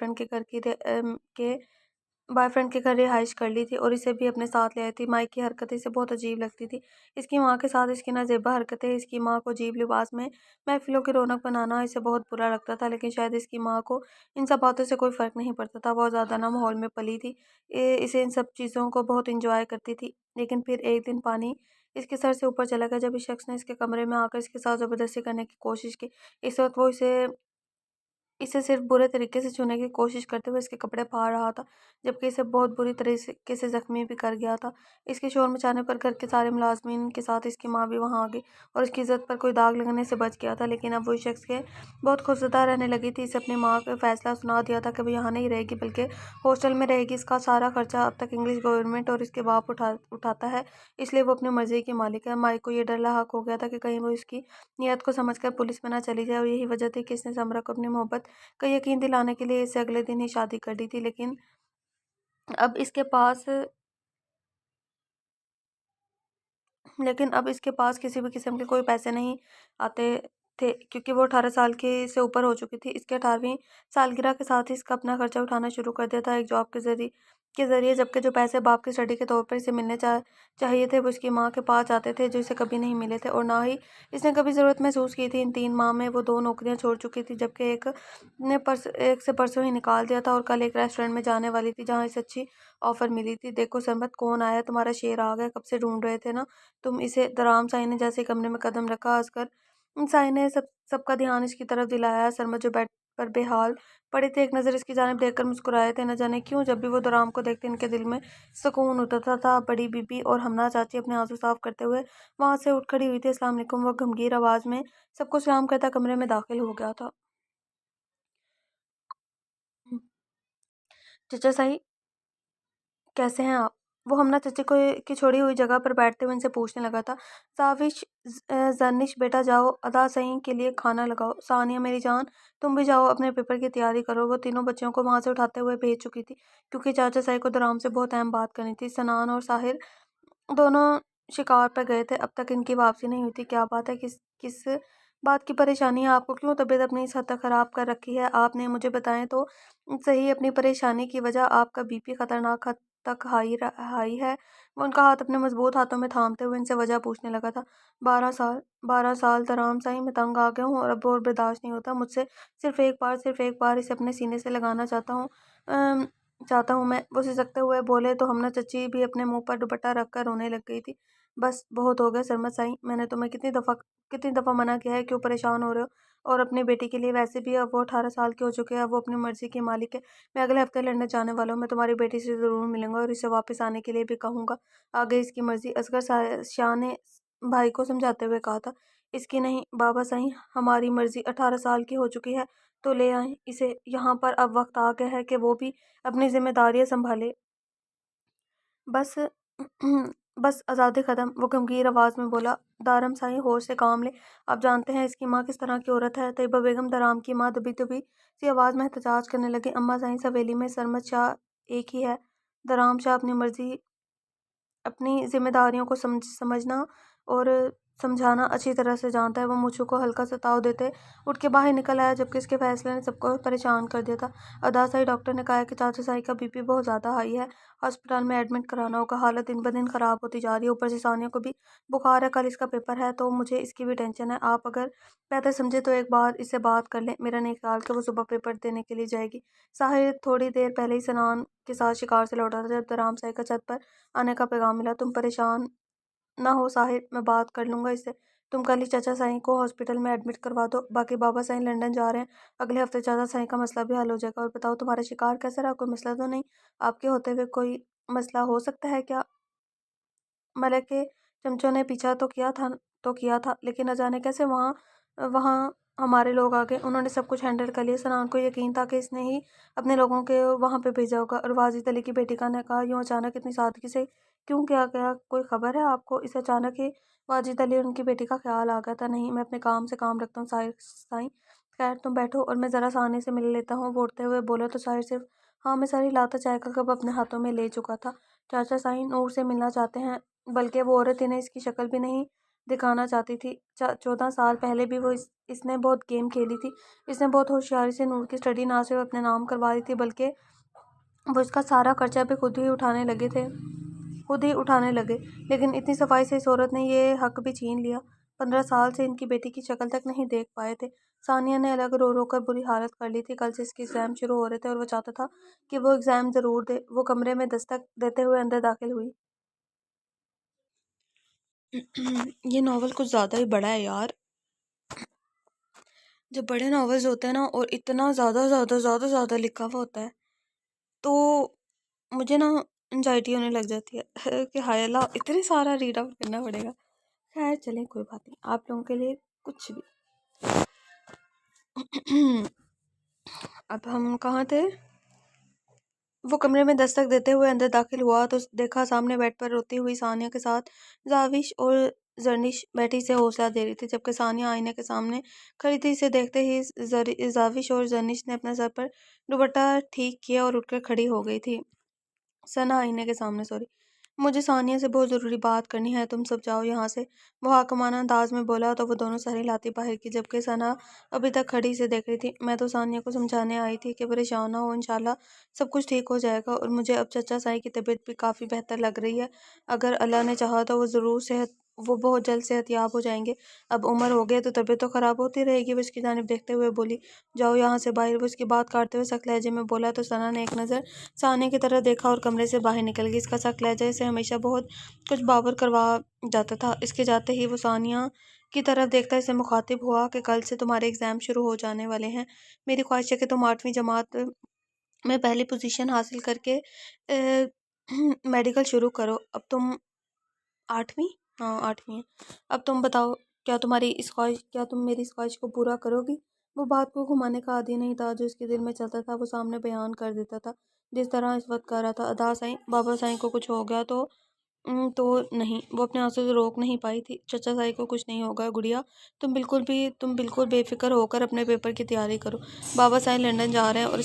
فرینڈ کے گھر رہائش کر لی تھی اور اسے بھی اپنے ساتھ لے آئی تھی۔ مائک کی حرکتیں اسے بہت عجیب لگتی تھی، اس کی ماں کے ساتھ اس کی نازیبا حرکتیں۔ اس کی ماں کو عجیب لباس میں محفلوں کی رونق بنانا اسے بہت برا لگتا تھا، لیکن شاید اس کی ماں کو ان سب باتوں سے کوئی فرق نہیں پڑتا تھا۔ وہ آزادانہ ماحول میں پلی تھی، اسے ان سب چیزوں کو بہت انجوائے کرتی تھی، لیکن پھر ایک دن پانی اس کے سر سے اوپر چلا گیا جب اس شخص نے اس کے کمرے میں آ کر اس کے ساتھ زبردستی کرنے کی کوشش کی۔ اس وقت وہ اسے اسے صرف برے طریقے سے چھونے کی کوشش کرتے ہوئے اس کے کپڑے پھاڑ رہا تھا، جبکہ اسے بہت بری طریقے سے زخمی بھی کر گیا تھا۔ اس کے شور مچانے پر گھر کے سارے ملازمین کے ساتھ اس کی ماں بھی وہاں آ گئی اور اس کی عزت پر کوئی داغ لگنے سے بچ گیا تھا۔ لیکن اب وہ اس شخص کے بہت خوفزدہ رہنے لگی تھی۔ اسے اپنی ماں کو فیصلہ سنا دیا تھا کہ وہ یہاں نہیں رہے گی بلکہ ہاسٹل میں رہے گی۔ اس کا سارا خرچہ اب تک انگلش گورنمنٹ اور اس کے باپ اٹھاتا ہے، اس لیے وہ اپنی مرضی کی مالک ہے۔ مائک کو یہ ڈر لاحق ہو گیا تھا کہ کہیں وہ اس کی نیت کو سمجھ کر پولیس میں نہ چلی جائے، اور یہی وجہ تھی کہ اس نے سمرا کو اپنی محبت کا یقین دلانے کے لیے اس سے اگلے دن ہی شادی کر دی تھی۔ اب اس کے پاس لیکن اب اس کے پاس کسی بھی قسم کے کوئی پیسے نہیں آتے تھے، کیونکہ وہ 18 سال کی سے اوپر ہو چکی تھی۔ اس کے 18ویں سالگرہ کے ساتھ ہی اس کا اپنا خرچہ اٹھانا شروع کر دیا تھا ایک جاب کے ذریعے، جبکہ جو پیسے باپ کی اسٹڈی کے طور پر اسے ملنے چاہیے تھے وہ اس کی ماں کے پاس جاتے تھے، جو اسے کبھی نہیں ملے تھے اور نہ ہی اس نے کبھی ضرورت محسوس کی تھی۔ ان 3 ماہ میں وہ 2 نوکریاں چھوڑ چکی تھی، جبکہ ایک سے پرسوں ہی نکال دیا تھا اور کل ایک ریسٹورینٹ میں جانے والی تھی جہاں اسے اچھی آفر ملی تھی۔ دیکھو سرمت، کون آیا ہے؟ تمہارا شیر آ گیا، کب سے ڈھونڈ رہے تھے نا تم اسے۔ درام سائی نے جیسے کمرے میں قدم رکھا، اصغر سائی نے سب کا دھیان اس کی طرف دلایا۔ سرمت جو بیڈ پر بے حال پڑے تھے ایک نظر اس کی جانب دیکھ کر مسکرائے تھے۔ نہ جانے کیوں جب بھی وہ درام کو دیکھتے ان کے دل میں سکون اترتا تھا۔ بڑی بی بی اور ہمنا چاچی اپنے آنسو صاف کرتے ہوئے وہاں سے اٹھ کھڑی ہوئی تھی۔ السلام علیکم، وہ گھمگیر آواز میں سب کو سلام کرتا کمرے میں داخل ہو گیا تھا۔ چچا سائی، کیسے ہیں آپ؟ وہ ہمنا چچی کو کی چھوڑی ہوئی جگہ پر بیٹھتے ہوئے ان سے پوچھنے لگا تھا۔ ساوش، زرنش بیٹا جاؤ ادا سائیں کے لیے کھانا لگاؤ۔ ثانیہ میری جان، تم بھی جاؤ اپنے پیپر کی تیاری کرو۔ وہ تینوں بچوں کو وہاں سے اٹھاتے ہوئے بھیج چکی تھی، کیونکہ چاچا سائی کو درام سے بہت اہم بات کرنی تھی۔ سنان اور ساحر دونوں شکار پر گئے تھے، اب تک ان کی واپسی نہیں ہوئی تھی۔ کیا بات ہے؟ کس بات کی پریشانی ہے آپ کو؟ کیوں طبیعت اپنی اس حد تک خراب کر رکھی ہے؟ آپ نے مجھے بتائیں تو صحیح اپنی پریشانی کی وجہ۔ آپ کا بی پی خطرناک حد تک ہائی ہے۔ وہ ان کا ہاتھ اپنے مضبوط ہاتھوں میں تھامتے ہوئے ان سے وجہ پوچھنے لگا تھا۔ 12 سال درام سائی، میں تنگ آ گیا ہوں اور اب اور برداشت نہیں ہوتا مجھ سے۔ صرف ایک بار اسے اپنے سینے سے لگانا چاہتا ہوں میں۔ وہ سسکتے ہوئے بولے تو ہمنا چچی بھی اپنے منہ پر دوپٹہ رکھ کر رونے لگ گئی تھی۔ بس بہت ہو گیا سرمت سائی، میں نے تمہیں کتنی دفعہ منع کیا ہے، کیوں پریشان ہو رہے ہو؟ اور اپنی بیٹی کے لیے ویسے بھی اب وہ 18 سال کی ہو چکی ہے، اب وہ اپنی مرضی کی مالک ہے۔ میں اگلے ہفتے لندن جانے والا ہوں، میں تمہاری بیٹی سے ضرور ملوں گا اور اسے واپس آنے کے لیے بھی کہوں گا، آگے اس کی مرضی۔ اصغر شاہ نے بھائی کو سمجھاتے ہوئے کہا تھا۔ اس کی نہیں بابا سائیں، ہماری مرضی۔ 18 سال کی ہو چکی ہے تو لے آئیں اسے یہاں پر۔ اب وقت آ گیا ہے کہ وہ بھی اپنی ذمہ داریاں سنبھالے۔ بس بس آزادی ختم، وہ گمگیر آواز میں بولا۔ دارم سائی ہوش سے کام لے، آپ جانتے ہیں اس کی ماں کس طرح کی عورت ہے؟ طیبہ بیگم، درام کی ماں، دبی دبی سی آواز میں احتجاج کرنے لگی۔ اماں سائیں، اس حویلی میں سرمت شاہ ایک ہی ہے۔ درام شاہ اپنی ذمہ داریوں کو سمجھنا اور سمجھانا اچھی طرح سے جانتا ہے۔ وہ مچھو کو ہلکا سا تاؤ دیتے اٹھ کے باہر نکل آیا، جبکہ اس کے فیصلے نے سب کو پریشان کر دیا تھا۔ ادا سائی، ڈاکٹر نے کہا ہے کہ چاچا سائی کا بی پی بہت زیادہ ہائی ہے، ہسپتال میں ایڈمٹ کرانا ہوگا۔ حالت دن بدن خراب ہوتی جا رہی ہے، اوپر سے ثانیہ کو بھی بخار ہے، کل اس کا پیپر ہے تو مجھے اس کی بھی ٹینشن ہے۔ آپ اگر بہتر سمجھے تو ایک بار اس سے بات کر لیں، میرا نہیں خیال کہ وہ صبح پیپر دینے کے لیے جائے گی۔ ساحر تھوڑی دیر پہلے ہی سنان کے ساتھ شکار سے لوٹا تھا جب درام سائی کا چھت پر آنے کا پیغام ملا۔ تم پریشان نہ ہو ساحر، میں بات کر لوں گا اس سے۔ تم کل ہی چاچا سائی کو ہاسپٹل میں ایڈمٹ کروا دو۔ باقی بابا سائی لندن جا رہے ہیں، اگلے ہفتے چاچا سائی کا مسئلہ بھی حل ہو جائے گا۔ اور بتاؤ تمہارا شکار کیسا رہا؟ کوئی مسئلہ تو نہیں؟ آپ کے ہوتے ہوئے کوئی مسئلہ ہو سکتا ہے کیا؟ ملک کے چمچوں نے پیچھا تو کیا تھا لیکن نہ جانے کیسے وہاں ہمارے لوگ آ گئے، انہوں نے سب کچھ ہینڈل کر لیا۔ سنان کو یقین تھا کہ اس نے ہی اپنے لوگوں کے وہاں پہ بھیجا ہوگا۔ اور واجد علی کی بیٹی کا نکاح یوں اچانک اتنی سادگی سے کیوں کیا گیا؟ کوئی خبر ہے آپ کو؟ اسے اچانک ہی واجد علی اور ان کی بیٹی کا خیال آ گیا تھا۔ نہیں، میں اپنے کام سے کام رکھتا ہوں سائیں، خیر تم بیٹھو اور میں ذرا ثانیہ سے مل لیتا ہوں۔ وہ اٹھتے ہوئے بولا تو ساحر صرف ہاں میں ساری لاتا چائے کا کپ اپنے ہاتھوں میں لے چکا تھا۔ چاچا سائی نور سے ملنا چاہتے ہیں، بلکہ وہ عورت انہیں اس کی شکل بھی نہیں دکھانا چاہتی تھی۔ 14 سال پہلے بھی اس نے بہت گیم کھیلی تھی۔ اس نے بہت ہوشیاری سے نور کی اسٹڈی نہ صرف اپنے نام کروا لی تھی بلکہ وہ اس کا سارا خرچہ بھی خود ہی اٹھانے لگے، لیکن اتنی صفائی سے اس عورت نے یہ حق بھی چھین لیا۔ 15 سال سے ان کی بیٹی کی شکل تک نہیں دیکھ پائے تھے۔ ثانیہ نے الگ رو رو کر بری حالت کر لی تھی۔ کل سے اس کے ایگزام شروع ہو رہے تھے اور وہ چاہتا تھا کہ وہ ایگزام ضرور دے۔ وہ کمرے میں دستک دیتے ہوئے اندر داخل ہوئی۔ یہ ناول کچھ زیادہ ہی بڑا ہے یار۔ جب بڑے ناولز ہوتے ہیں نا اور اتنا زیادہ زیادہ زیادہ زیادہ لکھا ہوا ہوتا ہے تو مجھے نا انزائٹی ہونے لگ جاتی ہے کہ ہائے اللہ اتنے سارا ریڈ آؤٹ کرنا پڑے گا. خیر چلیں کوئی بات نہیں، آپ لوگوں کے لیے کچھ بھی. اب ہم کہاں تھے؟ وہ کمرے میں دستک دیتے ہوئے اندر داخل ہوا تو دیکھا سامنے بیڈ پر روتی ہوئی ثانیہ کے ساتھ زاوش اور زرنش بیٹھی سے حوصلہ دے رہی تھی. جبکہ ثانیہ آئینے کے سامنے کھڑی تھی، اسے دیکھتے ہی زاوش اور زرنش نے اپنے سر پر دوپٹہ ٹھیک کیا اور اٹھ کر کھڑی ہو گئی تھی. ثنا آئینے کے سامنے سوری مجھے ثانیہ سے بہت ضروری بات کرنی ہے، تم سب جاؤ یہاں سے، وہ حاکمانہ انداز میں بولا تو وہ دونوں سر ہلاتی باہر کی. جبکہ ثنا ابھی تک کھڑی سے دیکھ رہی تھی. میں تو ثانیہ کو سمجھانے آئی تھی کہ پریشان نہ ہو، انشاءاللہ سب کچھ ٹھیک ہو جائے گا، اور مجھے اب چچا سائی کی طبیعت بھی کافی بہتر لگ رہی ہے، اگر اللہ نے چاہا تو وہ بہت جلد صحت یاب ہو جائیں گے. اب عمر ہو گئی تو طبیعت تو خراب ہوتی رہے گی. وہ اس کی جانب دیکھتے ہوئے بولی جاؤ یہاں سے باہر. وہ اس کی بات کاٹتے ہوئے سخت لہجے میں بولا تو ثنا نے ایک نظر ثانیہ کی طرف دیکھا اور کمرے سے باہر نکل گئی. اس کا سخت لہجہ اسے ہمیشہ بہت کچھ باور کروا جاتا تھا. اس کے جاتے ہی وہ ثانیہ کی طرف دیکھتا اسے مخاطب ہوا کہ کل سے تمہارے ایگزام شروع ہو جانے والے ہیں، میری خواہش ہے کہ تم 8ویں جماعت میں پہلی پوزیشن حاصل کر کے میڈیکل شروع کرو. اب تم 8ویں؟ ہاں 8ویں ہے. اب تم بتاؤ کیا تم میری اس خواہش کو پورا کرو گی؟ وہ بات کو گھمانے کا عادی نہیں تھا، جو اس کے دل میں چلتا تھا وہ سامنے بیان کر دیتا تھا، جس طرح اس وقت کر رہا تھا. ادا سائیں بابا سائیں کو کچھ ہو گیا تو نہیں، وہ اپنے آنسوں سے روک نہیں پائی تھی. چچا سائی کو کچھ نہیں ہوگا گڑیا، تم بالکل بے فکر ہو کر اپنے پیپر کی تیاری کرو. بابا سائیں لندن جا رہے ہیں. اور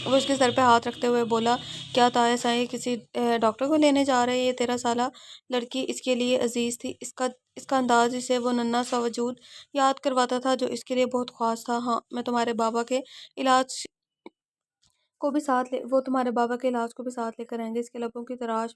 وہ اس کے سر پہ ہاتھ رکھتے ہوئے بولا کیا تایا سائیں کسی ڈاکٹر کو لینے جا رہے ہیں؟ یہ 13 سالہ لڑکی اس کے لیے عزیز تھی. اس کا انداز اسے وہ ننھا سا وجود یاد کرواتا تھا جو اس کے لیے بہت خاص تھا. ہاں میں تمہارے بابا کے علاج کو بھی ساتھ لے کر آئیں گے. اس کے لبوں کی تراش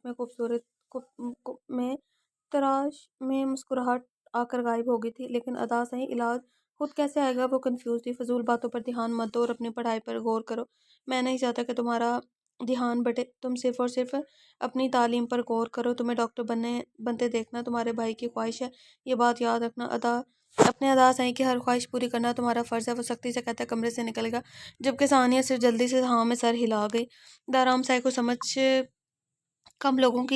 میں مسکراہٹ آ کر غائب ہو گئی تھی. لیکن ادا صحیح علاج خود کیسے آئے گا؟ وہ کنفیوز تھی. فضول باتوں پر دھیان مت دو اور اپنی پڑھائی پر غور کرو. میں نہیں چاہتا کہ تمہارا دھیان بٹے، تم صرف اور صرف اپنی تعلیم پر غور کرو. تمہیں ڈاکٹر بنتے دیکھنا تمہارے بھائی کی خواہش ہے، یہ بات یاد رکھنا. اپنے ادا سائیں کی ہر خواہش پوری کرنا تمہارا فرض ہے. وہ سختی سے کہتے کمرے سے نکل گیا، جبکہ ثانیہ صرف جلدی سے ہاں میں سر ہلا گئی. دارام سائی کو سمجھ کم لوگوں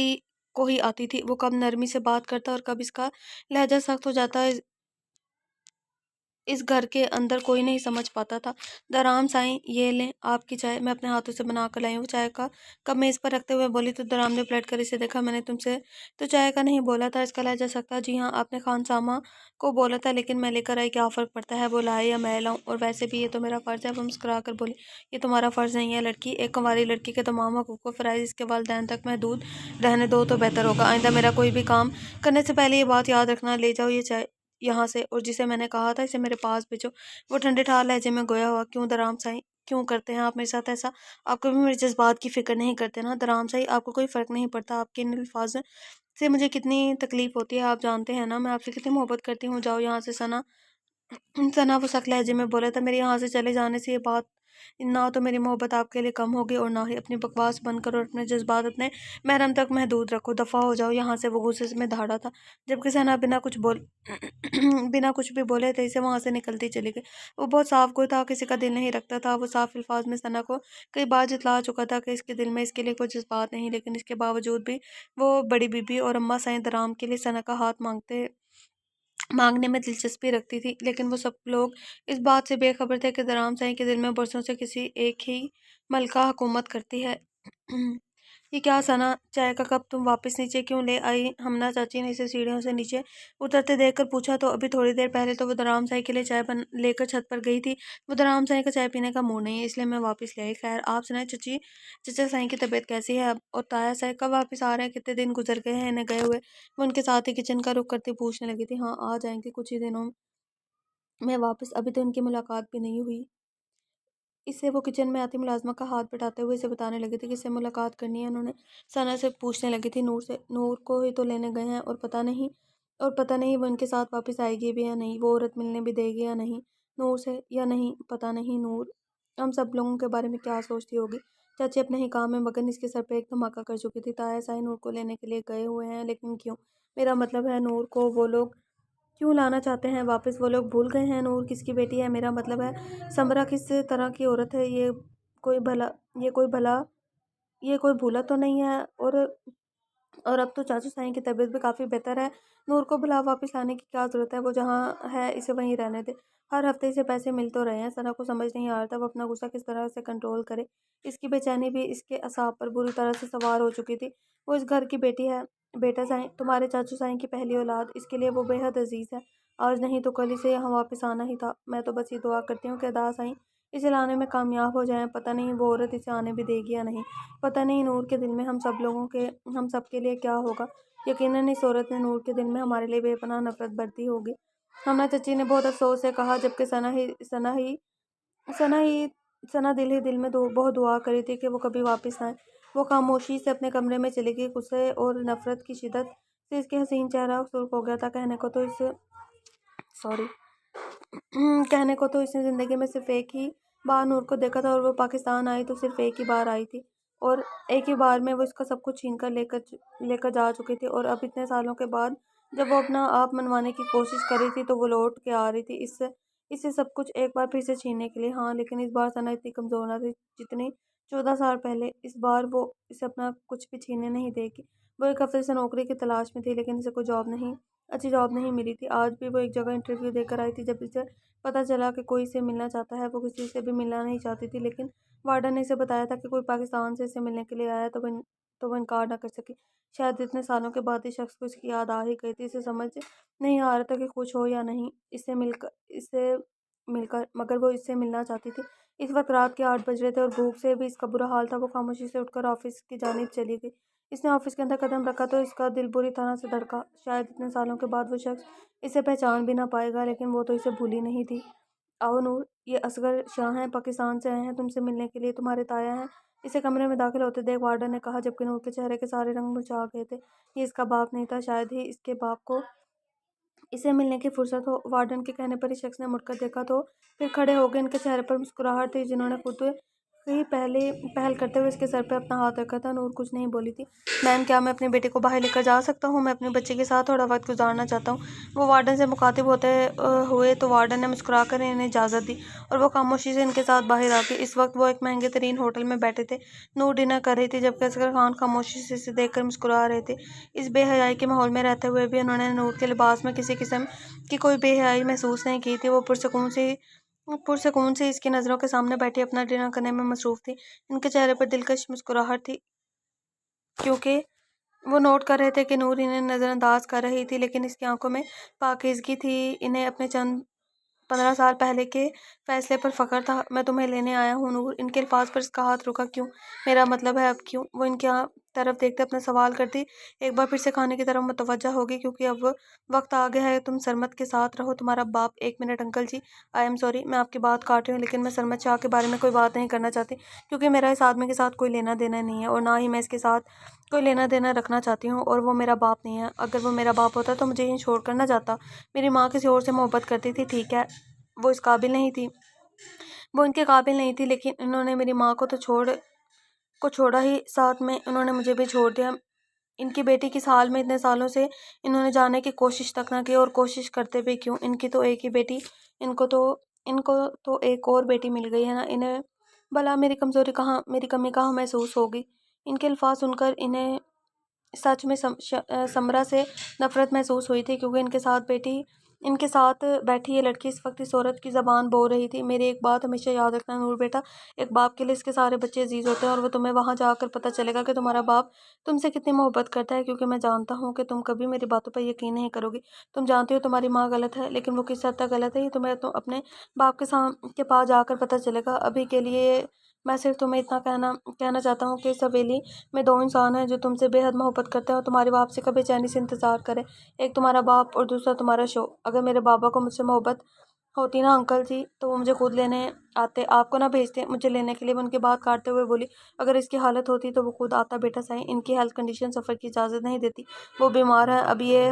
کو ہی آتی تھی. وہ کب نرمی سے بات کرتا اور کب اس کا لہجہ سخت ہو جاتا اس گھر کے اندر کوئی نہیں سمجھ پاتا تھا. دارام سائیں یہ لیں آپ کی چائے، میں اپنے ہاتھوں سے بنا کر لائی ہوں. وہ چائے کا کپ میز پر رکھتے ہوئے بولی تو دارام نے پلٹ کر اسے دیکھا. میں نے تم سے تو چائے کا نہیں بولا تھا. اس کا لہجہ سخت تھا. جی ہاں آپ نے خان سامہ کو بولا تھا، لیکن میں لے کر آئی، کیا فرق پڑتا ہے وہ لائے یا میں لاؤں، اور ویسے بھی یہ تو میرا فرض ہے. وہ مسکرا کر بولی یہ تمہارا فرض نہیں ہے لڑکی، ایک کنواری لڑکی کے تمام حقوق و فرائض اس کے والدین تک محدود رہنے دو تو بہتر ہوگا. آئندہ میرا کوئی بھی کام کرنے سے پہلے یہ بات یاد رکھنا. لے جاؤ یہ چائے یہاں سے، اور جسے میں نے کہا تھا اسے میرے پاس بھیجو. وہ ٹھنڈے ٹھار لہجے میں گویا ہوا کیوں دارام سائی، کیوں کرتے ہیں آپ میرے ساتھ ایسا؟ آپ کبھی میرے جذبات کی فکر نہیں کرتے نا دارام سائی، آپ کو کوئی فرق نہیں پڑتا. آپ کے ان الفاظ سے مجھے کتنی تکلیف ہوتی ہے آپ جانتے ہیں نا، میں آپ سے کتنی محبت کرتی ہوں. جاؤ یہاں سے ثنا وہ سخت لہجے میں بولا تھا. میرے یہاں سے چلے جانے سے یہ بات نہ تو میری محبت آپ کے لیے کم ہوگی اور نہ ہی اپنی بکواس بند کرو اور اپنے جذبات اپنے محرم تک محدود رکھو. دفع ہو جاؤ یہاں سے. وہ غصے میں دھاڑا تھا. جبکہ ثنا بنا کچھ بھی بولے تھے اسے وہاں سے نکلتی چلی گئی. وہ بہت صاف گوئی تھا، کسی کا دل نہیں رکھتا تھا. وہ صاف الفاظ میں ثنا کو کئی بار جتلا چکا تھا کہ اس کے دل میں اس کے لیے کوئی جذبات نہیں، لیکن اس کے باوجود بھی وہ بڑی بی بی اور اماں سائیں دارام کے لیے ثنا کا ہاتھ مانگنے میں دلچسپی رکھتی تھی. لیکن وہ سب لوگ اس بات سے بے خبر تھے کہ دارام سائیں کے دل میں برسوں سے کسی ایک ہی ملکہ حکومت کرتی ہے. یہ کیا ثنا، چائے کا کپ تم واپس نیچے کیوں لے آئی؟ ہمنا چاچی نے اسے سیڑھیوں سے نیچے اترتے دیکھ کر پوچھا. تو ابھی تھوڑی دیر پہلے تو وہ دارام سائی کے لیے چائے لے کر چھت پر گئی تھی. وہ دارام سائی کا چائے پینے کا موڈ نہیں ہے، اس لیے میں واپس لے آئی. خیر آپ سنائیں چچا سائی کی طبیعت کیسی ہے اب؟ اور تایا سائی کب واپس آ رہے ہیں؟ کتنے دن گزر گئے ہیں انہیں گئے ہوئے؟ وہ ان کے ساتھ ہی کچن کا رخ کرتی پوچھنے لگی تھی. ہاں آ جائیں گے کچھ ہی دنوں میں واپس، ابھی تو ان کی ملاقات بھی نہیں ہوئی. اس سے وہ کچن میں آتی ملازمہ کا ہاتھ بٹاتے ہوئے اسے بتانے لگی تھی کہ اس سے ملاقات کرنی ہے. انہوں نے ثنا سے پوچھنے لگی تھی نور کو ہی تو لینے گئے ہیں، اور پتہ نہیں وہ ان کے ساتھ واپس آئے گی بھی یا نہیں، وہ عورت ملنے بھی دے گی یا نہیں نور سے یا نہیں. پتہ نہیں نور ہم سب لوگوں کے بارے میں کیا سوچتی ہوگی. چاچی اپنے ہی کام میں مگن اس کے سر پہ ایک دھماکہ کر چکی تھی. تایا سائی نور کو لینے کے لیے گئے ہوئے ہیں، لیکن کیوں؟ میرا مطلب ہے نور کو وہ لوگ کیوں لانا چاہتے ہیں واپس وہ لوگ؟ بھول گئے ہیں نور کس کی بیٹی ہے؟ میرا مطلب ہے سمرا کس طرح کی عورت ہے؟ کوئی بھلا یہ کوئی بھلا یہ کوئی بھولا تو نہیں ہے؟ اور اب تو چاچو سائیں کی طبیعت بھی کافی بہتر ہے۔ نور کو بھلا واپس لانے کی کیا ضرورت ہے؟ وہ جہاں ہے اسے وہیں رہنے دے۔ ہر ہفتے اسے پیسے مل تو رہے ہیں۔ ثنا کو سمجھ نہیں آ رہا تھا وہ اپنا غصہ کس طرح سے کنٹرول کرے۔ اس کی بے چینی بھی اس کے اعصاب پر بری طرح سے سوار ہو چکی تھی۔ وہ اس گھر کی بیٹی ہے بیٹا سائیں، تمہارے چاچو سائیں کی پہلی اولاد، اس کے لیے وہ بے حد عزیز ہے۔ آج نہیں تو کل اسے یہاں واپس آنا ہی تھا۔ میں تو بس یہ دعا کرتی ہوں کہ ادا سائیں اسے لانے میں کامیاب ہو جائیں۔ پتہ نہیں وہ عورت اسے آنے بھی دے گی یا نہیں۔ پتہ نہیں نور کے دل میں ہم سب کے لیے کیا ہوگا۔ یقیناً اس عورت نے نور کے دل میں ہمارے لیے بے پناہ نفرت بھر دی ہوگی۔ ہمنا چچی نے بہت افسوس سے کہا، جبکہ ثنا دل میں بہت دعا کری تھی کہ وہ کبھی واپس نہ آئے۔ وہ خاموشی سے اپنے کمرے میں چلی گئی۔ غصے اور نفرت کی شدت سے اس کے حسین چہرہ سرخ ہو گیا تھا۔ کہنے کو تو اس نے زندگی میں صرف ایک ہی بار نور کو دیکھا تھا، اور وہ پاکستان آئی تو صرف ایک ہی بار آئی تھی، اور ایک ہی بار میں وہ اس کا سب کچھ چھین کر لے کر جا چکی تھی۔ اور اب اتنے سالوں کے بعد جب وہ اپنا آپ منوانے کی کوشش کر رہی تھی تو وہ لوٹ کے آ رہی تھی اس سے سب کچھ ایک بار پھر سے چھیننے کے لیے۔ ہاں، لیکن اس بار ثنا اتنی کمزور نہ تھی جتنی 14 سال پہلے۔ اس بار وہ اسے اپنا کچھ بھی چھیننے نہیں دے گی۔ وہ ایک ہفتے سے نوکری کی تلاش میں تھی، لیکن اسے کوئی اچھی جاب نہیں ملی تھی۔ آج بھی وہ ایک جگہ انٹرویو دے کر آئی تھی۔ جب اسے پتہ چلا کہ کوئی اسے ملنا چاہتا ہے، وہ کسی سے بھی ملنا نہیں چاہتی تھی، لیکن وارڈن نے اسے بتایا تھا کہ کوئی پاکستان سے اسے ملنے کے لیے آیا ہے، تو وہ انکار نہ کر سکی۔ شاید اتنے سالوں کے بعد اس شخص کو اس کی یاد آ ہی گئی تھی۔ اسے سمجھ نہیں آ رہا تھا کہ خوش ہو یا نہیں اس سے مل کر، مگر وہ اس سے ملنا چاہتی تھی۔ اس وقت رات کے 8 بج رہے تھے اور بھوک سے بھی اس کا برا حال تھا۔ وہ خاموشی سے اٹھ کر آفس کی جانب چلی گئی۔ اس نے آفس کے اندر قدم رکھا تو اس کا دل بری طرح سے دھڑکا۔ شاید اتنے سالوں کے بعد وہ شخص اسے پہچان بھی نہ پائے گا، لیکن وہ تو اسے بھولی نہیں تھی۔ آؤ نور، یہ اصغر شاہ ہیں، پاکستان سے آئے ہیں تم سے ملنے کے لیے، تمہارے تایا ہیں۔ اسے کمرے میں داخل ہوتے دیکھ وارڈن نے کہا، جبکہ نور کے چہرے کے سارے رنگ مرجھا گئے تھے۔ یہ اس کا باپ نہیں تھا، شاید ہی اس کے باپ کو اسے ملنے کی فرصت ہو۔ وارڈن کے کہنے پر اس شخص نے مڑ کر دیکھا تو پھر کھڑے ہو گئے۔ ان کے چہرے پر مسکراہٹ تھی، جنہوں نے خود ہی پہل کرتے ہوئے اس کے سر پہ اپنا ہاتھ رکھا تھا۔ نور کچھ نہیں بولی تھی۔ میم، کیا میں اپنے بیٹے کو باہر لے کر جا سکتا ہوں؟ میں اپنے بچے کے ساتھ تھوڑا وقت گزارنا چاہتا ہوں۔ وہ وارڈن سے مخاطب ہوتے ہوئے تو وارڈن نے مسکرا کر انہیں اجازت دی اور وہ خاموشی سے ان کے ساتھ باہر آ گئی۔ اس وقت وہ ایک مہنگے ترین ہوٹل میں بیٹھے تھے۔ نور ڈنر کر رہی تھی، جبکہ اصغر خان خاموشی سے اسے دیکھ کر مسکرا رہے تھے۔ اس بے حیائی کے ماحول میں رہتے ہوئے بھی انہوں نے نور کے لباس میں کسی قسم کی کوئی بے حیائی محسوس نہیں کی تھی۔ وہ پرسکون سے اس کی نظروں کے سامنے بیٹھی اپنا ڈنر کرنے میں مصروف تھی۔ ان کے چہرے پر دلکش مسکراہٹ تھی، کیونکہ وہ نوٹ کر رہے تھے کہ نور انہیں نظر انداز کر رہی تھی، لیکن اس کی آنکھوں میں پاکیزگی تھی۔ انہیں اپنے چند 15 سال پہلے کے فیصلے پر فخر تھا۔ میں تمہیں لینے آیا ہوں نور۔ ان کے الفاظ پر اس کا ہاتھ رکا۔ کیوں؟ میرا مطلب ہے اب کیوں؟ وہ ان کی طرف دیکھتے اپنا سوال کرتی ایک بار پھر سے کھانے کی طرف متوجہ ہوگی، کیونکہ اب وقت آ گیا ہے تم سرمد کے ساتھ رہو۔ تمہارا باپ؟ ایک minute uncle ji, I am sorry, میں آپ کی بات کاٹ رہی ہوں، لیکن میں سرمد شاہ کے بارے میں کوئی بات نہیں کرنا چاہتی، کیونکہ میرا اس آدمی کے ساتھ کوئی لینا دینا نہیں ہے، اور نہ ہی میں اس کے ساتھ کوئی لینا دینا رکھنا چاہتی ہوں، اور وہ میرا باپ نہیں ہے۔ اگر وہ میرا باپ ہوتا تو مجھے یہیں چھوڑ کر نہ جاتا۔ میری ماں کسی اور سے محبت کرتی تھی، ٹھیک ہے، وہ اس قابل نہیں تھی، وہ ان کے قابل نہیں تھی، لیکن انہوں نے میری ماں کو چھوڑا ہی، ساتھ میں انہوں نے مجھے بھی چھوڑ دیا۔ ان کی بیٹی کس حال میں اتنے سالوں سے انہوں نے جاننے کی کوشش تک نہ کی، اور کوشش کرتے بھی کیوں؟ ان کی تو ایک ہی بیٹی، ان کو تو ایک اور بیٹی مل گئی ہے نا۔ انہیں بھلا میری کمی کہاں محسوس ہوگی؟ ان کے الفاظ سن کر انہیں سچ میں سمرا سے نفرت محسوس ہوئی تھی، کیونکہ ان کے ساتھ بیٹھی یہ لڑکی اس وقت اس عورت کی زبان بول رہی تھی۔ میری ایک بات ہمیشہ یاد رکھنا نور بیٹا، ایک باپ کے لیے اس کے سارے بچے عزیز ہوتے ہیں، اور وہ تمہیں وہاں جا کر پتہ چلے گا کہ تمہارا باپ تم سے کتنی محبت کرتا ہے، کیونکہ میں جانتا ہوں کہ تم کبھی میری باتوں پر یقین نہیں کرو گی۔ تم جانتی ہو تمہاری ماں غلط ہے، لیکن وہ کس حد تک غلط ہے یہ تمہیں اپنے باپ کے پاس جا کر پتہ چلے گا۔ ابھی کے لیے میں صرف تمہیں اتنا کہنا چاہتا ہوں کہ اس حویلی میں 2 انسان ہیں جو تم سے بے حد محبت کرتے ہیں اور تمہاری واپسی کا بے چینی سے انتظار کریں۔ ایک تمہارا باپ اور دوسرا تمہارا شو۔ اگر میرے بابا کو مجھ سے محبت ہوتی نا انکل جی، تو وہ مجھے خود لینے آتے، آپ کو نہ بھیجتے مجھے لینے کے لیے۔ وہ ان کی بات کاٹتے ہوئے بولی، اگر اس کی حالت ہوتی تو وہ خود آتا بیٹا سائیں، ان کی ہیلتھ کنڈیشن سفر کی اجازت نہیں دیتی، وہ بیمار ہے، اب یہ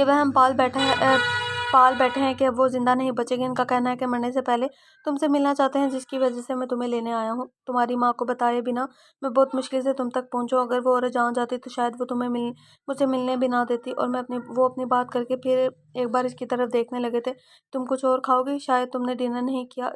وہم پال بیٹھا ہے پال بیٹھے ہیں کہ اب وہ زندہ نہیں بچے گی۔ ان کا کہنا ہے کہ مرنے سے پہلے تم سے ملنا چاہتے ہیں، جس کی وجہ سے میں تمہیں لینے آیا ہوں۔ تمہاری ماں کو بتائے بنا میں بہت مشکل سے تم تک پہنچا۔ اگر وہ عورت جان جاتی تو شاید وہ تمہیں مجھ سے ملنے بھی نہ دیتی۔ اور وہ اپنی بات کر کے پھر ایک بار اس کی طرف دیکھنے لگے تھے۔ تم کچھ اور کھاؤ گی؟ شاید تم نے ڈنر نہیں کیا۔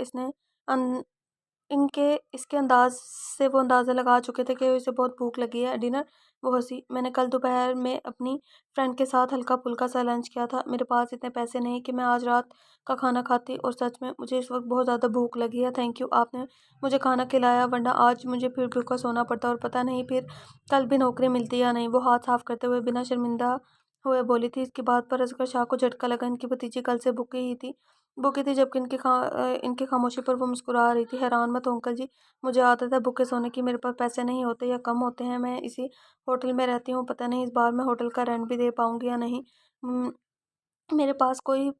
اس کے انداز سے وہ اندازہ لگا چکے تھے کہ اسے بہت بھوک لگی ہے۔ ڈنر؟ وہ ہنسی۔ میں نے کل دوپہر میں اپنی فرینڈ کے ساتھ ہلکا پھلکا سا لنچ کیا تھا۔ میرے پاس اتنے پیسے نہیں کہ میں آج رات کا کھانا کھاتی، اور سچ میں مجھے اس وقت بہت زیادہ بھوک لگی ہے۔ تھینک یو، آپ نے مجھے کھانا کھلایا، ورنہ آج مجھے پھر بھوکا سونا پڑتا، اور پتہ نہیں پھر کل بھی نوکری ملتی یا نہیں۔ وہ ہاتھ صاف کرتے ہوئے بنا شرمندہ ہوئے بولی تھی۔ اس کی بات پر اصغر شاہ کو جھٹکا لگا۔ ان کی بھتیجی کل سے بھوکی تھی جبکہ ان کی خاموشی پر وہ مسکرا رہی تھی۔ حیران مت ہو انکل جی، مجھے عادت ہے بھوکے سونے کی۔ میرے پاس پیسے نہیں ہوتے یا کم ہوتے ہیں۔ میں اسی ہوٹل میں رہتی ہوں، پتہ نہیں اس بار میں ہوٹل کا رینٹ بھی دے پاؤں گی یا نہیں۔ میرے پاس کوئی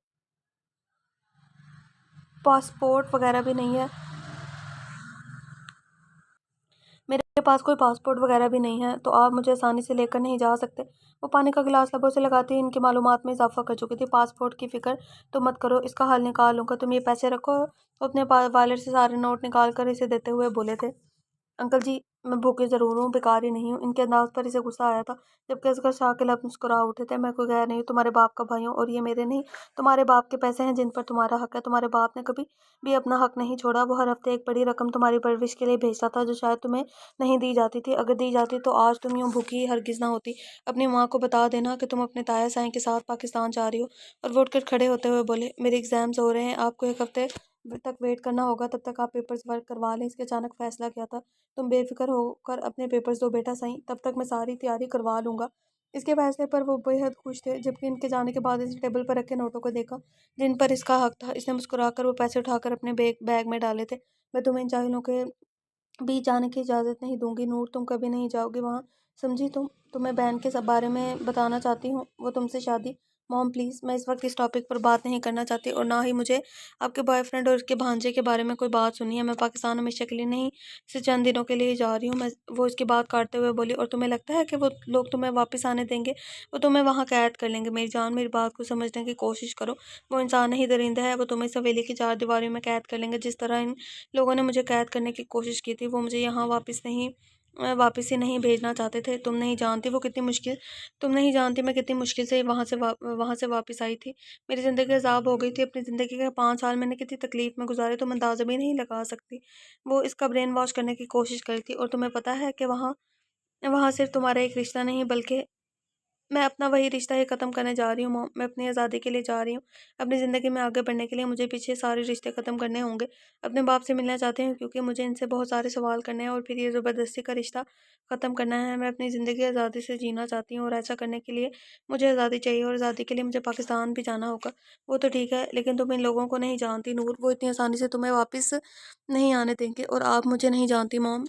پاسپورٹ وغیرہ بھی نہیں ہے۔ تو آپ مجھے آسانی سے لے کر نہیں جا سکتے۔ وہ پانی کا گلاس لبوں سے لگاتی ان کی معلومات میں اضافہ کر چکی تھی۔ پاسپورٹ کی فکر تو مت کرو، اس کا حل نکال لوں گا۔ تم یہ پیسے رکھو۔ وہ اپنے والٹ سے سارے نوٹ نکال کر اسے دیتے ہوئے بولے تھے۔ انکل جی، میں بھوکے ضرور ہوں، بیکار ہی نہیں ہوں۔ ان کے انداز پر اسے غصہ آیا تھا، جبکہ اصغر شاہ کے لب مسکرا اٹھے تھے۔ میں کوئی غیر نہیں ہوں، تمہارے باپ کا بھائی ہوں، اور یہ میرے نہیں، تمہارے باپ کے پیسے ہیں جن پر تمہارا حق ہے۔ تمہارے باپ نے کبھی بھی اپنا حق نہیں چھوڑا۔ وہ ہر ہفتے ایک بڑی رقم تمہاری پرورش کے لیے بھیجتا تھا، جو شاید تمہیں نہیں دی جاتی تھی۔ اگر دی جاتی تو آج تم یوں بھوکی ہرگز نہ ہوتی۔ اپنی ماں کو بتا دینا کہ تم اپنے تایا سائیں کے ساتھ پاکستان جا رہی ہو۔ اور وہ اٹھ کر کھڑے ہوتے ہوئے بولے، میرے ایگزامز ہو رہے ہیں، آپ کو ایک ہفتے تک ویٹ کرنا ہوگا، تب تک آپ پیپرز ورک کروا لیں۔ اس کے اچانک فیصلہ کیا تھا؟ تم بے فکر ہو کر اپنے پیپرز دو بیٹا سائیں، تب تک میں ساری تیاری کروا لوں گا۔ اس کے فیصلے پر وہ بے حد خوش تھے۔ جبکہ ان کے جانے کے بعد اس نے ٹیبل پر رکھے نوٹوں کو دیکھا جن پر اس کا حق تھا۔ اس نے مسکرا کر وہ پیسے اٹھا کر اپنے بیگ میں ڈالے تھے۔ میں تمہیں ان جاہلوں کے بیچ جانے کی اجازت نہیں دوں گی نور، تم کبھی نہیں جاؤ گی وہاں، سمجھی؟ تمہیں بہن کے بارے میں بتانا چاہتی ہوں، وہ تم سے شادی۔ موم پلیز، میں اس وقت اس ٹاپک پر بات نہیں کرنا چاہتی، اور نہ ہی مجھے آپ کے بوائے فرینڈ اور اس کے بھانجے کے بارے میں کوئی بات سنی ہے۔ میں پاکستان ہمیشہ کے لیے نہیں، صرف چند دنوں کے لیے جا رہی ہوں۔ وہ اس کی بات کاٹتے ہوئے بولی، اور تمہیں لگتا ہے کہ وہ لوگ تمہیں واپس آنے دیں گے؟ وہ تمہیں وہاں قید کر لیں گے۔ میری جان، میری بات کو سمجھنے کی کوشش کرو۔ وہ انسان نہیں، درندہ ہے۔ وہ تمہیں اس حویلی کی 4 دیواریوں میں قید کر لیں گے، جس طرح ان لوگوں نے مجھے قید کرنے کی کوشش کی تھی۔ وہ مجھے یہاں واپس ہی نہیں بھیجنا چاہتے تھے۔ تم نہیں جانتی میں کتنی مشکل سے وہاں سے واپس آئی تھی۔ میری زندگی عذاب ہو گئی تھی۔ اپنی زندگی کے 5 سال میں نے کتنی تکلیف میں گزارے، تم اندازہ بھی نہیں لگا سکتی۔ وہ اس کا برین واش کرنے کی کوشش کری تھی، اور تمہیں پتہ ہے کہ وہاں صرف تمہارا ایک رشتہ نہیں، بلکہ میں اپنا وہی رشتہ ہی ختم کرنے جا رہی ہوں موم۔ میں اپنی آزادی کے لیے جا رہی ہوں، اپنی زندگی میں آگے بڑھنے کے لیے مجھے پیچھے سارے رشتے ختم کرنے ہوں گے۔ اپنے باپ سے ملنا چاہتی ہوں کیونکہ مجھے ان سے بہت سارے سوال کرنے ہیں، اور پھر یہ زبردستی کا رشتہ ختم کرنا ہے۔ میں اپنی زندگی آزادی سے جینا چاہتی ہوں، اور ایسا کرنے کے لیے مجھے آزادی چاہیے، اور آزادی کے لیے مجھے پاکستان بھی جانا ہوگا۔ وہ تو ٹھیک ہے، لیکن تم ان لوگوں کو نہیں جانتی نور، وہ اتنی آسانی سے تمہیں واپس نہیں آنے دیں گے، اور آپ مجھے نہیں جانتی موم،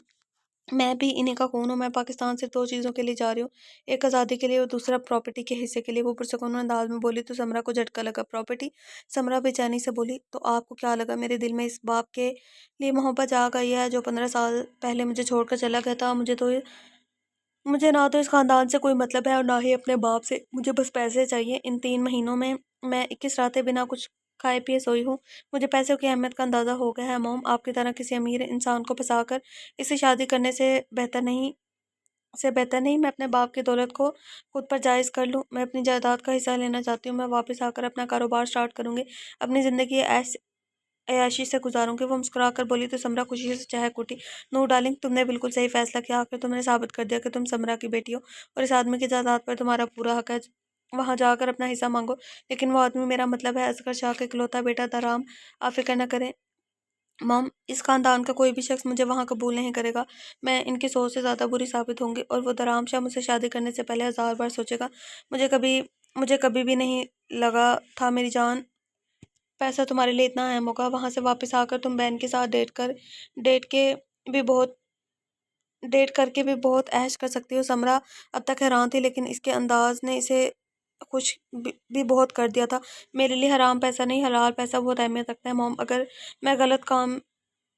میں بھی انہیں کا خون ہوں۔ میں پاکستان صرف 2 چیزوں کے لیے جا رہی ہوں، ایک آزادی کے لیے اور دوسرا پراپرٹی کے حصے کے لیے۔ وہ پرسکون انداز میں بولی تو سمرا کو جھٹکا لگا۔ پراپرٹی؟ سمرا بے چینی سے بولی، تو آپ کو کیا لگا میرے دل میں اس باپ کے لیے محبت جاگ آئی ہے جو 15 سال پہلے مجھے چھوڑ کر چلا گیا تھا؟ مجھے نہ تو اس خاندان سے کوئی مطلب ہے، اور نہ ہی اپنے باپ سے۔ مجھے بس پیسے چاہیے۔ ان 3 مہینوں میں 21 راتیں بنا کچھ کھائے پیے سوئی ہوں۔ مجھے پیسوں کی اہمیت کا اندازہ ہو گیا ہے موم۔ آپ کی طرح کسی امیر انسان کو پھنسا کر اس سے شادی کرنے سے بہتر نہیں میں اپنے باپ کی دولت کو خود پر جائز کر لوں۔ میں اپنی جائیداد کا حصہ لینا چاہتی ہوں۔ میں واپس آ کر اپنا کاروبار سٹارٹ کروں گی، اپنی زندگی عیاشی سے گزاروں گی۔ وہ مسکرا کر بولی تو سمرا خوشی سے چہک اٹھی۔ نور ڈارلنگ، تم نے بالکل صحیح فیصلہ کیا۔ آخر تم نے ثابت کر دیا کہ تم سمرا کی بیٹی ہو، اور اس آدمی کی جائیداد پر تمہارا پورا حق ہے۔ وہاں جا کر اپنا حصہ مانگو۔ لیکن وہ آدمی میرا مطلب ہے اصغر شاہ کا اکلوتا بیٹا درام۔ آپ فکر نہ کریں موم، اس خاندان کا کوئی بھی شخص مجھے وہاں قبول نہیں کرے گا۔ میں ان کی سوچ سے زیادہ بری ثابت ہوں گی، اور وہ درام شاہ مجھ سے شادی کرنے سے پہلے 1000 بار سوچے گا۔ مجھے کبھی بھی نہیں لگا تھا میری جان پیسہ تمہارے لیے اتنا اہم ہوگا۔ وہاں سے واپس آ کر تم بہن کے ساتھ ڈیٹ کر کے بھی بہت عیش کر سکتی ہو۔ سمرا اب تک حیران تھی، لیکن اس کے انداز نے اسے خوش بھی بہت کر دیا تھا۔ میرے لیے حرام پیسہ نہیں، حلال پیسہ بہت اہمیت رکھتا ہے موم۔ اگر میں غلط کام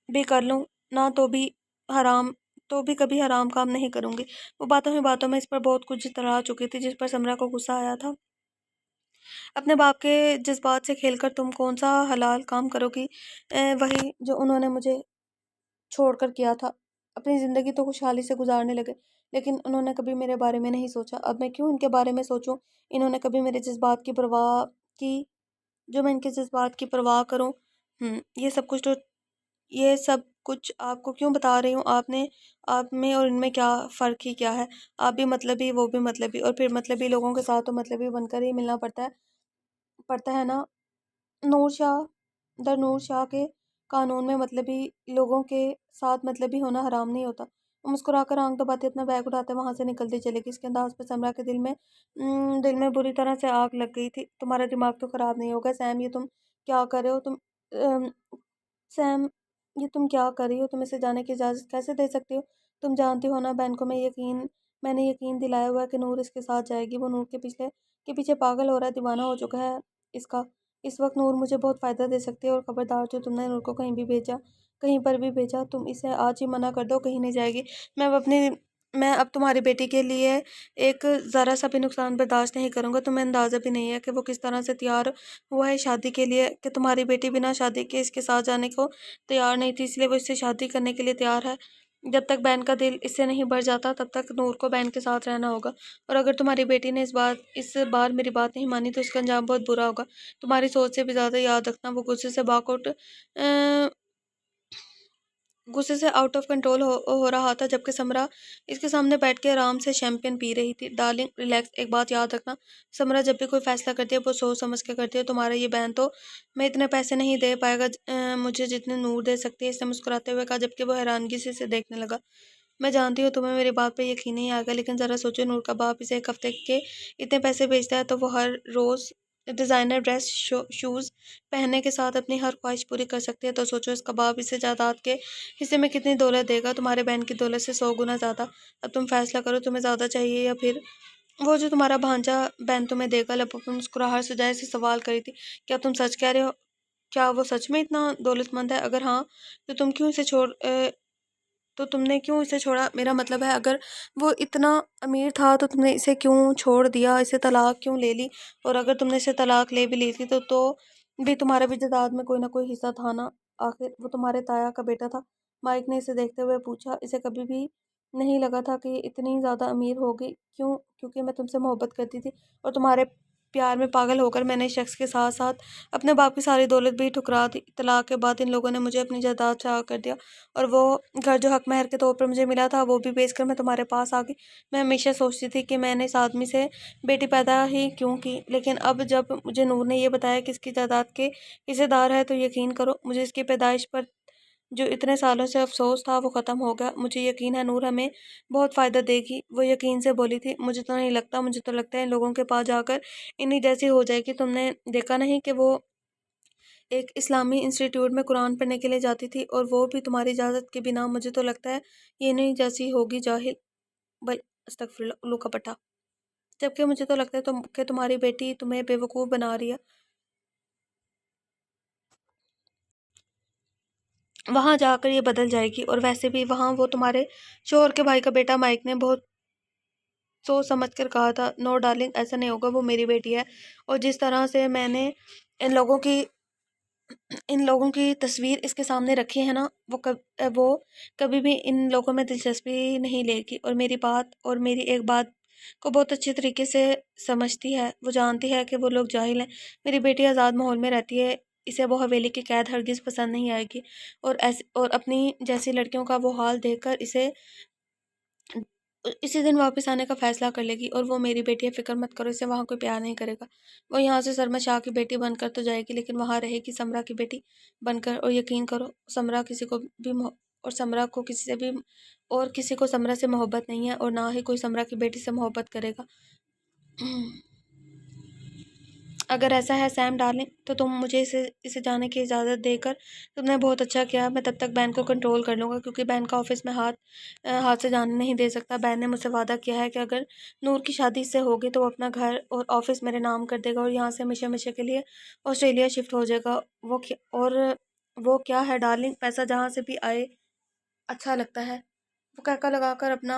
بھی کر لوں نہ تو بھی کبھی حرام کام نہیں کروں گی۔ وہ باتوں ہی باتوں میں اس پر بہت کچھ جتلا چکی تھی، جس پر سمرا کو غصہ آیا تھا۔ اپنے باپ کے جذبات سے کھیل کر تم کون سا حلال کام کرو گی؟ وہی جو انہوں نے مجھے چھوڑ کر کیا تھا۔ اپنی زندگی تو خوشحالی سے گزارنے لگے، لیکن انہوں نے کبھی میرے بارے میں نہیں سوچا۔ اب میں کیوں ان کے بارے میں سوچوں؟ انہوں نے کبھی میرے جذبات کی پرواہ کی جو میں ان کے جذبات کی پرواہ کروں؟ یہ سب کچھ آپ کو کیوں بتا رہی ہوں؟ آپ میں اور ان میں کیا فرق ہی کیا ہے؟ آپ بھی مطلبی، وہ بھی مطلبی، اور پھر مطلبی لوگوں کے ساتھ تو مطلبی بن کر ہی ملنا پڑتا ہے نا۔ نور شاہ در نور شاہ کے قانون میں مطلبی لوگوں کے ساتھ مطلبی ہونا حرام نہیں ہوتا۔ وہ مسکرا کر آنکھ دباتے اپنا بیگ اٹھاتے وہاں سے نکلتی چلے گئی۔ اس کے انداز پہ سمرا کے دل میں بری طرح سے آگ لگ گئی تھی۔ تمہارا دماغ تو خراب نہیں ہوگا سیم، یہ تم کیا کر رہے ہو؟ سیم، یہ تم کیا کر رہی ہو؟ تم اسے جانے کی اجازت کیسے دے سکتی ہو؟ تم جانتی ہو نا بہن کو میں نے یقین دلایا ہوا ہے کہ نور اس کے ساتھ جائے گی۔ وہ نور کے پیچھے پاگل ہو رہا ہے، دیوانہ ہو چکا ہے اس کا۔ اس وقت نور مجھے بہت فائدہ دے سکتی ہے، اور خبردار جو تم نے نور کو کہیں پر بھی بھیجا تم اسے آج ہی منع کر دو، کہیں نہیں جائے گی۔ میں اب تمہاری بیٹی کے لیے ایک ذرا سا بھی نقصان برداشت نہیں کروں گا۔ تمہیں اندازہ بھی نہیں ہے کہ وہ کس طرح سے تیار ہوا ہے شادی کے لیے، کہ تمہاری بیٹی بنا شادی کے اس کے ساتھ جانے کو تیار نہیں تھی، اس لیے وہ اس سے شادی کرنے کے لیے تیار ہے۔ جب تک بہن کا دل اس سے نہیں بھر جاتا تب تک نور کو بہن کے ساتھ رہنا ہوگا، اور اگر تمہاری بیٹی نے اس بار میری بات نہیں مانی تو اس کا انجام بہت برا ہوگا۔ تمہاری سوچ سے بھی زیادہ یاد رکھنا۔ وہ غصے سے آؤٹ آف کنٹرول ہو رہا تھا، جبکہ سمرا اس کے سامنے بیٹھ کے آرام سے شیمپین پی رہی تھی۔ ڈارلنگ ریلیکس، ایک بات یاد رکھنا، سمرا جب بھی کوئی فیصلہ کرتی ہے وہ سوچ سمجھ کے کرتی ہے۔ تمہارا یہ بہن تو میں اتنے پیسے نہیں دے پائے گا مجھے جتنے نور دے سکتی ہے، اس نے مسکراتے ہوئے کہا، جبکہ وہ حیرانگی سے اسے دیکھنے لگا۔ میں جانتی ہوں تمہیں میری بات پہ یقین نہیں آئے گا، لیکن ذرا سوچو، نور کا باپ اسے ایک ہفتے کے اتنے پیسے بھیجتا ہے تو وہ ہر روز ڈیزائنر ڈریس، شوز پہننے کے ساتھ اپنی ہر خواہش پوری کر سکتی ہے۔ تو سوچو اس کا باپ اسے جائیداد کے حصے میں کتنی دولت دے گا، تمہارے بہن کی دولت سے 100 گنا زیادہ۔ اب تم فیصلہ کرو، تمہیں زیادہ چاہیے یا پھر وہ جو تمہارا بھانجا بہن تمہیں دے گا؟ لبوں پر مسکراہٹ سجائے سے سوال کری تھی، کیا تم سچ کہہ رہے ہو؟ کیا وہ سچ میں اتنا دولت مند ہے؟ اگر ہاں تو تم نے کیوں اسے چھوڑا؟ میرا مطلب ہے اگر وہ اتنا امیر تھا تو تم نے اسے کیوں چھوڑ دیا؟ اسے طلاق کیوں لے لی؟ اور اگر تم نے اسے طلاق لے بھی لی تھی تو بھی تمہارا بھی جائیداد میں کوئی نہ کوئی حصہ تھا نا، آخر وہ تمہارے تایا کا بیٹا تھا۔ مائک نے اسے دیکھتے ہوئے پوچھا، اسے کبھی بھی نہیں لگا تھا کہ یہ اتنی زیادہ امیر ہوگی؟ کیوں؟ کیونکہ میں تم سے محبت کرتی تھی، اور تمہارے پیار میں پاگل ہو کر میں نے اس شخص کے ساتھ ساتھ اپنے باپ کی ساری دولت بھی ٹھکرا دی۔ طلاق کے بعد ان لوگوں نے مجھے اپنی جائیداد سے آگاہ کر دیا، اور وہ گھر جو حق مہر کے طور پر مجھے ملا تھا وہ بھی بیچ کر میں تمہارے پاس آ گئی۔ میں ہمیشہ سوچتی تھی کہ میں نے اس آدمی سے بیٹی پیدا ہی کیوں کی، لیکن اب جب مجھے نور نے یہ بتایا کہ اس کی جائیداد کے حصے دار ہے تو یقین کرو مجھے اس کی پیدائش پر جو اتنے سالوں سے افسوس تھا وہ ختم ہو گیا۔ مجھے یقین ہے نور ہمیں بہت فائدہ دے گی۔ وہ یقین سے بولی تھی، مجھے تو نہیں لگتا، مجھے تو لگتا ہے ان لوگوں کے پاس جا کر انہی جیسی ہو جائے گی۔ تم نے دیکھا نہیں کہ وہ ایک اسلامی انسٹیٹیوٹ میں قرآن پڑھنے کے لیے جاتی تھی، اور وہ بھی تمہاری اجازت کے بنا؟ مجھے تو لگتا ہے یہ انہی جیسی ہوگی، جاہل استغفر اللہ، الو کا پٹھا۔ جبکہ مجھے تو لگتا ہے کہ تمہاری بیٹی تمہیں بیوقوف بنا رہی ہے۔ وہاں جا کر یہ بدل جائے گی، اور ویسے بھی وہاں وہ تمہارے شوہر کے بھائی کا بیٹا۔ مائک نے بہت سوچ سمجھ کر کہا تھا، نو ڈارلنگ، ایسا نہیں ہوگا، وہ میری بیٹی ہے، اور جس طرح سے میں نے ان لوگوں کی تصویر اس کے سامنے رکھی ہے نا، وہ کبھی بھی ان لوگوں میں دلچسپی نہیں لے گی، اور میری بات اور میری ایک بات کو بہت اچھے طریقے سے سمجھتی ہے۔ وہ جانتی ہے کہ وہ لوگ جاہل ہیں۔ میری بیٹی آزاد ماحول میں رہتی ہے، اسے وہ حویلی کی قید ہرگز پسند نہیں آئے گی، اور اپنی جیسی لڑکیوں کا وہ حال دیکھ کر اسے اسی دن واپس آنے کا فیصلہ کر لے گی۔ اور وہ میری بیٹی ہے، فکر مت کرو، اسے وہاں کوئی پیار نہیں کرے گا۔ وہ یہاں سے سرمد شاہ کی بیٹی بن کر تو جائے گی، لیکن وہاں رہے گی سمرا کی بیٹی بن کر، اور یقین کرو کسی کو سمرا سے محبت نہیں ہے، اور نہ ہی کوئی سمرا کی بیٹی سے محبت کرے گا۔ اگر ایسا ہے سیم ڈارلنگ، تو تم مجھے اسے جانے کی اجازت دے کر تم نے بہت اچھا کیا۔ میں تب تک بہن کو کنٹرول کر لوں گا، کیونکہ بہن کا آفس میں ہاتھ سے جانے نہیں دے سکتا۔ بہن نے مجھ سے وعدہ کیا ہے کہ اگر نور کی شادی اس سے ہوگی تو وہ اپنا گھر اور آفس میرے نام کر دے گا، اور یہاں سے ہمیشہ ہمیشہ کے لیے آسٹریلیا شفٹ ہو جائے گا۔ وہ کیا ہے ڈارلنگ، پیسہ جہاں سے بھی آئے اچھا لگتا ہے۔ وہ کہکا لگا کر اپنا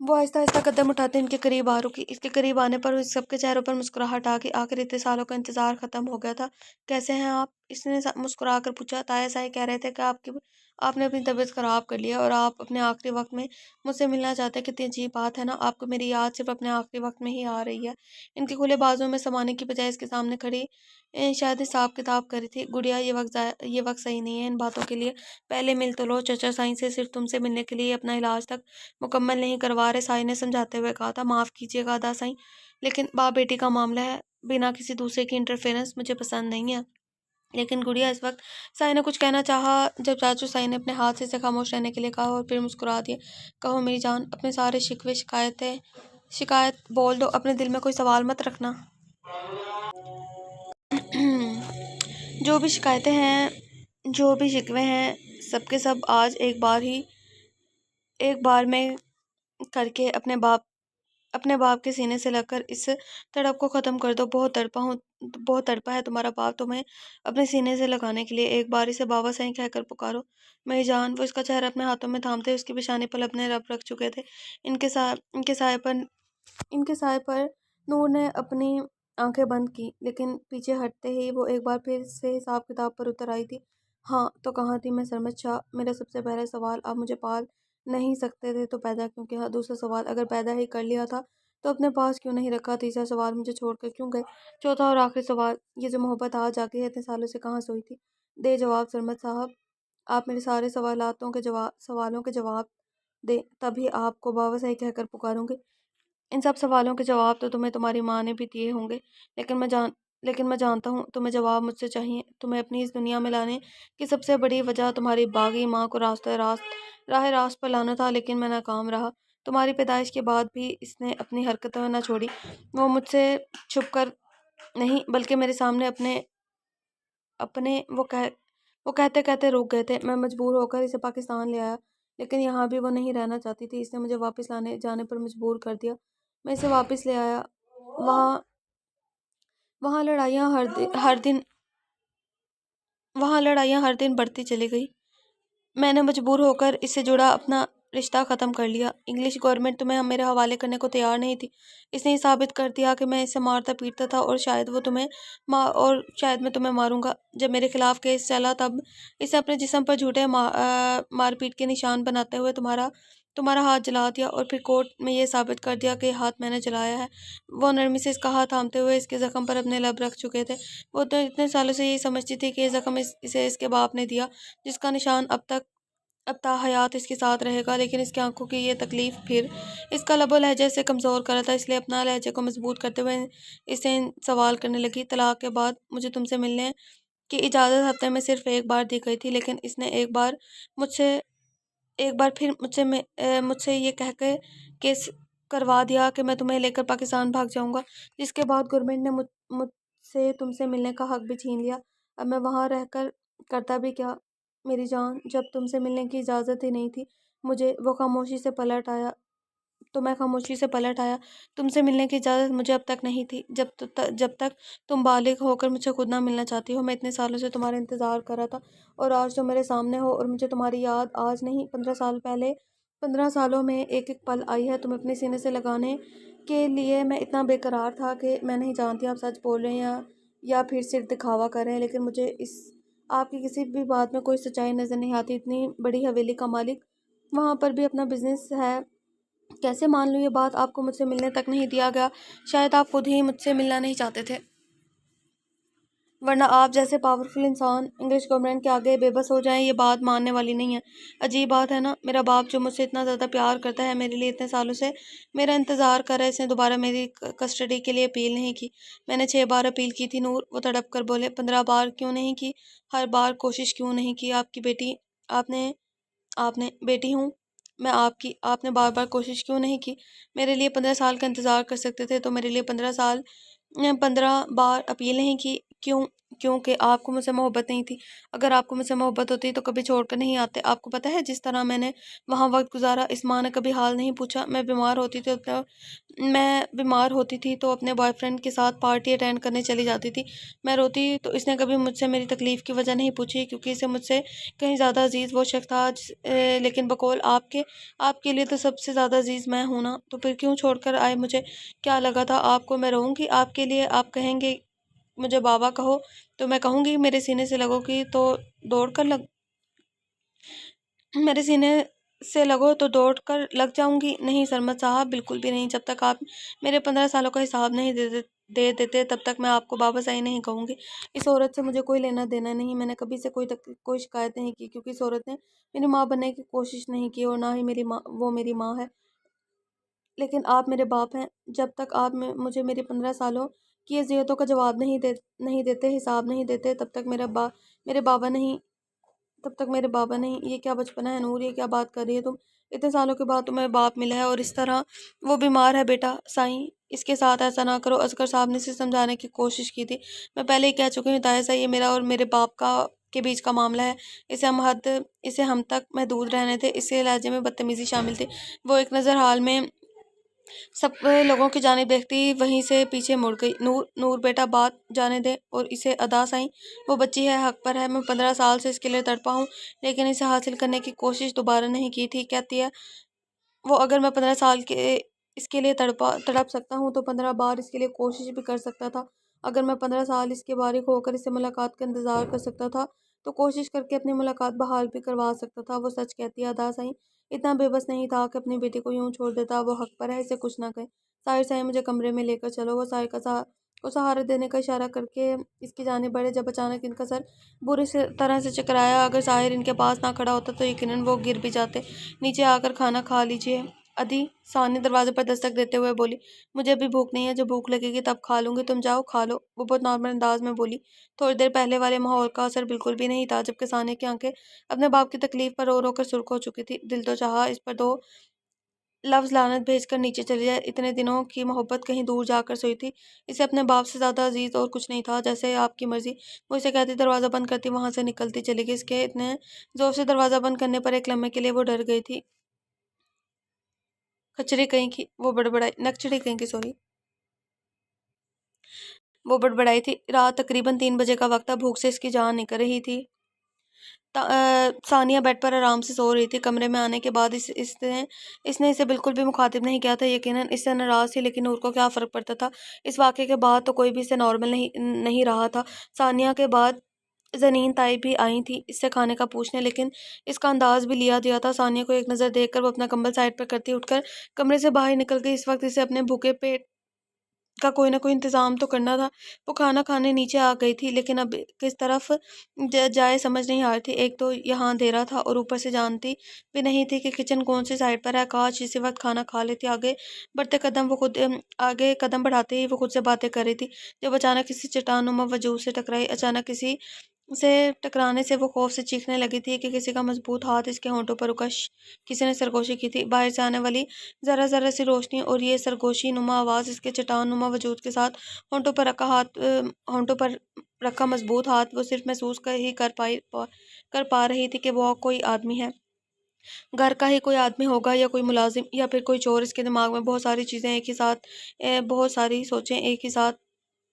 وہ آہستہ آہستہ قدم اٹھاتے ان کے قریب آ رکی۔ اس کے قریب آنے پر اس سب کے چہروں پر مسکراہٹ آ گئی۔ آخر اتنے سالوں کا انتظار ختم ہو گیا تھا۔ کیسے ہیں آپ؟ اس نے مسکرا کر پوچھا۔ تایا سائی کہہ رہے تھے کہ آپ نے اپنی طبیعت خراب کر لی ہے اور آپ اپنے آخری وقت میں مجھ سے ملنا چاہتے ہیں۔ کتنی عجیب بات ہے نا، آپ کو میری یاد صرف اپنے آخری وقت میں ہی آ رہی ہے۔ ان کے کھلے بازوں میں سمانے کی بجائے اس کے سامنے کھڑی شاید حساب کتاب کری تھی۔ گڑیا، یہ وقت صحیح نہیں ہے ان باتوں کے لیے۔ پہلے مل تو لو۔ چچا سائی سے صرف تم سے ملنے کے لیے اپنا علاج تک مکمل نہیں کروا رہے، سائی نے سمجھاتے ہوئے کہا تھا۔ معاف کیجیے گا ادا سائی، لیکن باپ بیٹی کا معاملہ ہے، بنا کسی دوسرے کی انٹرفیئرنس مجھے پسند نہیں ہے۔ لیکن گڑیا، اس وقت سائی نے کچھ کہنا چاہا جب چاچو سائی نے اپنے ہاتھ سے اسے خاموش رہنے کے لیے کہا اور پھر مسکرا دیا۔ کہو میری جان، اپنے سارے شکوے شکایت بول دو، اپنے دل میں کوئی سوال مت رکھنا۔ جو بھی شکایتیں ہیں، جو بھی شکوے ہیں، سب کے سب آج ایک بار میں کر کے اپنے باپ کے سینے سے لگ کر اس تڑپ کو ختم کر دو۔ بہت تڑپا ہے تمہارا باپ تمہیں اپنے سینے سے لگانے کے لیے، ایک بار اسے بابا سائی کہہ کر پکارو میری جان۔ وہ اس کا چہرہ اپنے ہاتھوں میں تھامتے اس کی پیشانی پر اپنے رب رکھ چکے تھے۔ ان کے سائے پر نور نے اپنی آنکھیں بند کی، لیکن پیچھے ہٹتے ہی وہ ایک بار پھر سے حساب کتاب پر اتر آئی تھی۔ ہاں تو کہاں تھی میں سرمد شاہ؟ میرا سب سے پہلا سوال، آپ مجھے پال نہیں سکتے تھے تو پیدا کیوں کیا؟ دوسرا سوال، اگر پیدا ہی کر لیا تھا تو اپنے پاس کیوں نہیں رکھا؟ تیسرا سوال، مجھے چھوڑ کر کیوں گئے؟ چوتھا اور آخری سوال، یہ جو محبت آج آگئی ہے اتنے سالوں سے کہاں سوئی تھی؟ دے جواب سرمد صاحب، آپ میرے سارے سوالوں کے جواب دیں، تبھی آپ کو بابا صاحب کہہ کر پکاروں گے۔ ان سب سوالوں کے جواب تو تمہیں تمہاری ماں نے بھی دیے ہوں گے، لیکن میں جانتا ہوں تمہیں جواب مجھ سے چاہیے۔ تمہیں اپنی اس دنیا میں لانے کی سب سے بڑی وجہ تمہاری باغی ماں کو راہ راست پر لانا تھا، لیکن میں ناکام رہا۔ تمہاری پیدائش کے بعد بھی اس نے اپنی حرکتیں نہ چھوڑی۔ وہ مجھ سے چھپ کر نہیں بلکہ میرے سامنے اپنے وہ کہتے کہتے رک گئے تھے۔ میں مجبور ہو کر اسے پاکستان لے آیا، لیکن یہاں بھی وہ نہیں رہنا چاہتی تھی۔ اس نے مجھے واپس جانے پر مجبور کر دیا۔ میں اسے واپس لے آیا۔ وہاں لڑائیاں ہر دن بڑھتی چلی گئی۔ میں نے مجبور ہو کر اس سے جڑا اپنا رشتہ ختم کر لیا۔ انگلش گورنمنٹ تمہیں میرے حوالے کرنے کو تیار نہیں تھی۔ اس نے یہ ثابت کر دیا کہ میں اسے مارتا پیٹتا تھا اور شاید میں تمہیں ماروں گا۔ جب میرے خلاف کیس چلا تب اسے اپنے جسم پر جھوٹے مار پیٹ کے نشان بناتے ہوئے تمہارا ہاتھ جلا دیا اور پھر کورٹ میں یہ ثابت کر دیا کہ یہ ہاتھ میں نے جلایا ہے۔ وہ نرمی سے اس کا ہاتھ تھامتے ہوئے اس کے زخم پر اپنے لب رکھ چکے تھے۔ وہ تو اتنے سالوں سے یہی سمجھتی تھی کہ یہ زخم اسے اس کے باپ نے دیا، جس کا نشان اب تا حیات اس کے ساتھ رہے گا، لیکن اس کی آنکھوں کی یہ تکلیف پھر اس کا لب و لہجہ اسے کمزور کر رہا تھا، اس لیے اپنا لہجے کو مضبوط کرتے ہوئے اسے سوال کرنے لگی۔ طلاق کے بعد مجھے تم سے ملنے کی اجازت ہفتے میں صرف ایک بار دی گئی تھی، لیکن اس نے ایک بار پھر مجھ سے یہ کہہ کے کیس کروا دیا کہ میں تمہیں لے کر پاکستان بھاگ جاؤں گا، جس کے بعد گورنمنٹ نے مجھ سے تم سے ملنے کا حق بھی چھین لیا۔ اب میں وہاں رہ کر کرتا بھی کیا میری جان؟ جب تم سے ملنے کی اجازت ہی نہیں تھی مجھے، میں خاموشی سے پلٹ آیا۔ تم سے ملنے کی اجازت مجھے اب تک نہیں تھی، جب تک تم بالغ ہو کر مجھ سے خود نہ ملنا چاہتی ہو۔ میں اتنے سالوں سے تمہارا انتظار کر رہا تھا اور آج تم میرے سامنے ہو اور مجھے تمہاری یاد آج نہیں 15 سال پہلے 15 سالوں میں ایک ایک پل آئی ہے۔ تمہیں اپنے سینے سے لگانے کے لیے میں اتنا بے قرار تھا کہ میں نہیں جانتی آپ سچ بول رہے ہیں یا پھر صرف دکھاوا کر رہے ہیں، لیکن مجھے آپ کی کسی بھی بات میں کوئی سچائی نظر نہیں آتی۔ اتنی بڑی حویلی کا مالک، وہاں پر بھی اپنا بزنس ہے، کیسے مان لوں یہ بات؟ آپ کو مجھ سے ملنے تک نہیں دیا گیا، شاید آپ خود ہی مجھ سے ملنا نہیں چاہتے تھے، ورنہ آپ جیسے پاورفل انسان انگلش گورنمنٹ کے آگے بے بس ہو جائیں یہ بات ماننے والی نہیں ہے۔ عجیب بات ہے نا، میرا باپ جو مجھ سے اتنا زیادہ پیار کرتا ہے، میرے لیے اتنے سالوں سے میرا انتظار کر رہا ہے، اس نے دوبارہ میری کسٹڈی کے لیے اپیل نہیں کی۔ میں نے 6 بار اپیل کی تھی نور، وہ تڑپ کر بولے۔ 15 بار کیوں نہیں کی؟ ہر بار کوشش کیوں نہیں کی؟ آپ کی بیٹی، آپ نے بیٹی ہوں میں آپ کی، آپ نے بار بار کوشش کیوں نہیں کی؟ میرے لیے 15 سال کا انتظار کر سکتے تھے تو میرے لیے 15 بار اپیل نہیں کی؟ کیونکہ آپ کو مجھ سے محبت نہیں تھی۔ اگر آپ کو مجھ سے محبت ہوتی تو کبھی چھوڑ کر نہیں آتے۔ آپ کو پتہ ہے جس طرح میں نے وہاں وقت گزارا، اس ماں نے کبھی حال نہیں پوچھا۔ میں بیمار ہوتی تھی تو اپنے بوائے فرینڈ کے ساتھ پارٹی اٹینڈ کرنے چلی جاتی تھی۔ میں روتی تو اس نے کبھی مجھ سے میری تکلیف کی وجہ نہیں پوچھی، کیونکہ اسے مجھ سے کہیں زیادہ عزیز وہ شخص تھا لیکن بقول آپ کے لیے تو سب سے زیادہ عزیز میں ہوں نا، تو پھر کیوں چھوڑ کر آئے؟ مجھے کیا لگا تھا آپ کو میں رہوں گی آپ کے لیے؟ آپ کہیں گے مجھے بابا کہو تو میں کہوں گی، میرے سینے سے لگو گی تو دوڑ کر میرے سینے سے لگو تو دوڑ کر لگ جاؤں گی؟ نہیں سرمد صاحب، بالکل بھی نہیں۔ جب تک آپ میرے 15 سالوں کا حساب نہیں دے دیتے تب تک میں آپ کو بابا صاحب نہیں کہوں گی۔ اس عورت سے مجھے کوئی لینا دینا نہیں۔ میں نے کبھی سے کوئی شکایت نہیں کی، کیونکہ اس عورت نے میری ماں بننے کی کوشش نہیں کی اور نہ ہی وہ میری ماں ہے۔ لیکن آپ میرے باپ ہیں۔ جب تک آپ مجھے میری 15 سالوں کی اذیتوں کا جواب نہیں دیتے، حساب نہیں دیتے، تب تک میرے بابا نہیں۔ یہ کیا بچپنا ہے نور، یہ کیا بات کر رہی ہے تم؟ اتنے سالوں کے بعد تمہیں باپ ملا ہے اور اس طرح وہ بیمار ہے بیٹا سائیں، اس کے ساتھ ایسا نہ کرو۔ اصغر صاحب نے اسے سمجھانے کی کوشش کی تھی۔ میں پہلے ہی کہہ چکی ہوں طاہر صاحب، یہ میرا اور میرے باپ کے بیچ کا معاملہ ہے۔ اسے ہم تک محدود رہنے تھے۔ اس کے لہجے میں بدتمیزی شامل تھی۔ وہ ایک نظر حال میں سب لوگوں کی جانب دیکھتی وہیں سے پیچھے مڑ گئی۔ نور بیٹا بات جانے دے اور اسے ادا سائیں، وہ بچی ہے، حق پر ہے۔ میں 15 سال سے اس کے لیے تڑپا ہوں، لیکن اسے حاصل کرنے کی کوشش دوبارہ نہیں کی تھی۔ کہتی ہے وہ اگر میں 15 سال اس کے لیے تڑپ سکتا ہوں تو 15 بار اس کے لیے کوشش بھی کر سکتا تھا۔ اگر میں 15 سال اس کے بارک ہو کر اس سے ملاقات کا انتظار کر سکتا تھا تو کوشش کر کے اپنی ملاقات بحال بھی کروا سکتا تھا۔ وہ سچ کہتی ہے ادا سائیں اتنا بے بس نہیں تھا کہ اپنی بیٹی کو یوں چھوڑ دیتا۔ وہ حق پر ہے، اسے کچھ نہ کہے۔ طاہر صاحب مجھے کمرے میں لے کر چلو۔ وہ طاہر کو سہارا دینے کا اشارہ کر کے اس کی جانب بڑھے، جب اچانک ان کا سر بری طرح سے چکرایا۔ اگر طاہر ان کے پاس نہ کھڑا ہوتا تو یقیناً وہ گر بھی جاتے۔ نیچے آ کر کھانا کھا لیجئے ادی، ثانیہ دروازے پر دستک دیتے ہوئے بولی۔ مجھے ابھی بھوک نہیں ہے، جب بھوک لگے گی تب کھا لوں گی، تم جاؤ کھا لو۔ وہ بہت نارمل انداز میں بولی۔ تھوڑی دیر پہلے والے ماحول کا اثر بالکل بھی نہیں تھا، جبکہ ثانیہ کی آنکھیں اپنے باپ کی تکلیف پر رو رو کر سرخ ہو چکی تھی۔ دل تو چاہا اس پر 2 لفظ لعنت بھیج کر نیچے چلی جائے۔ اتنے دنوں کی محبت کہیں دور جا کر سوئی تھی۔ اسے اپنے باپ سے زیادہ عزیز اور کچھ نہیں تھا۔ جیسے آپ کی مرضی، وہ اسے کہتی دروازہ بند کرتی وہاں سے نکلتی چلی گئی۔ اس کے اتنے زور سے دروازہ بند کرنے پر ایک لمحے کے لیے وہ ڈر گئی تھی۔ کچڑی کہیں کی، وہ نکچڑی کہیں کی سوری وہ بڑبڑائی تھی۔ رات تقریباً 3 بجے کا وقت تھا۔ بھوک سے اس کی جان نکل رہی تھی۔ ثانیہ بیڈ پر آرام سے سو رہی تھی۔ کمرے میں آنے کے بعد اس نے اسے بالکل بھی مخاطب نہیں کیا تھا۔ یقیناً اس سے ناراض تھی، لیکن نور کو کیا فرق پڑتا تھا؟ اس واقعے کے بعد تو کوئی بھی اسے نارمل نہیں رہا تھا۔ ثانیہ کے بعد زنین طائی بھی آئی تھی اس سے کھانے کا پوچھنے، لیکن اس کا انداز بھی لیا دیا تھا۔ ثانیہ کو ایک نظر دیکھ کر وہ اپنا کمبل سائڈ پر کرتی اٹھ کر کمرے سے باہر نکل گئی۔ اس وقت اسے اپنے بھوکے پیٹ کا کوئی نہ کوئی انتظام تو کرنا تھا۔ وہ کھانا کھانے نیچے آ گئی تھی، لیکن اب کس طرف جائے سمجھ نہیں آ رہی تھی۔ ایک تو یہاں اندھیرا تھا اور اوپر سے جانتی بھی نہیں تھی کہ کچن کون سی سائڈ پر ہے۔ کاش اسی وقت کھانا کھا لیتی۔ آگے قدم بڑھاتے ہی وہ خود سے باتیں کر رہی تھی، جب اچانک کسی چٹان نما وجود سے ٹکرائی۔ اچانک کسی سے ٹکرانے سے وہ خوف سے چیخنے لگی تھی کہ کسی کا مضبوط ہاتھ اس کے ہونٹوں پر رکا۔ کسی نے سرگوشی کی تھی۔ باہر سے آنے والی ذرہ ذرہ سی روشنی اور یہ سرگوشی نما آواز اس کے چٹان نما وجود کے ساتھ ہونٹوں پر رکھا مضبوط ہاتھ وہ صرف محسوس ہی کر پا رہی تھی کہ وہ کوئی آدمی ہے، گھر کا ہی کوئی آدمی ہوگا، یا کوئی ملازم، یا پھر کوئی چور۔ اس کے دماغ میں بہت ساری سوچیں ایک ہی ساتھ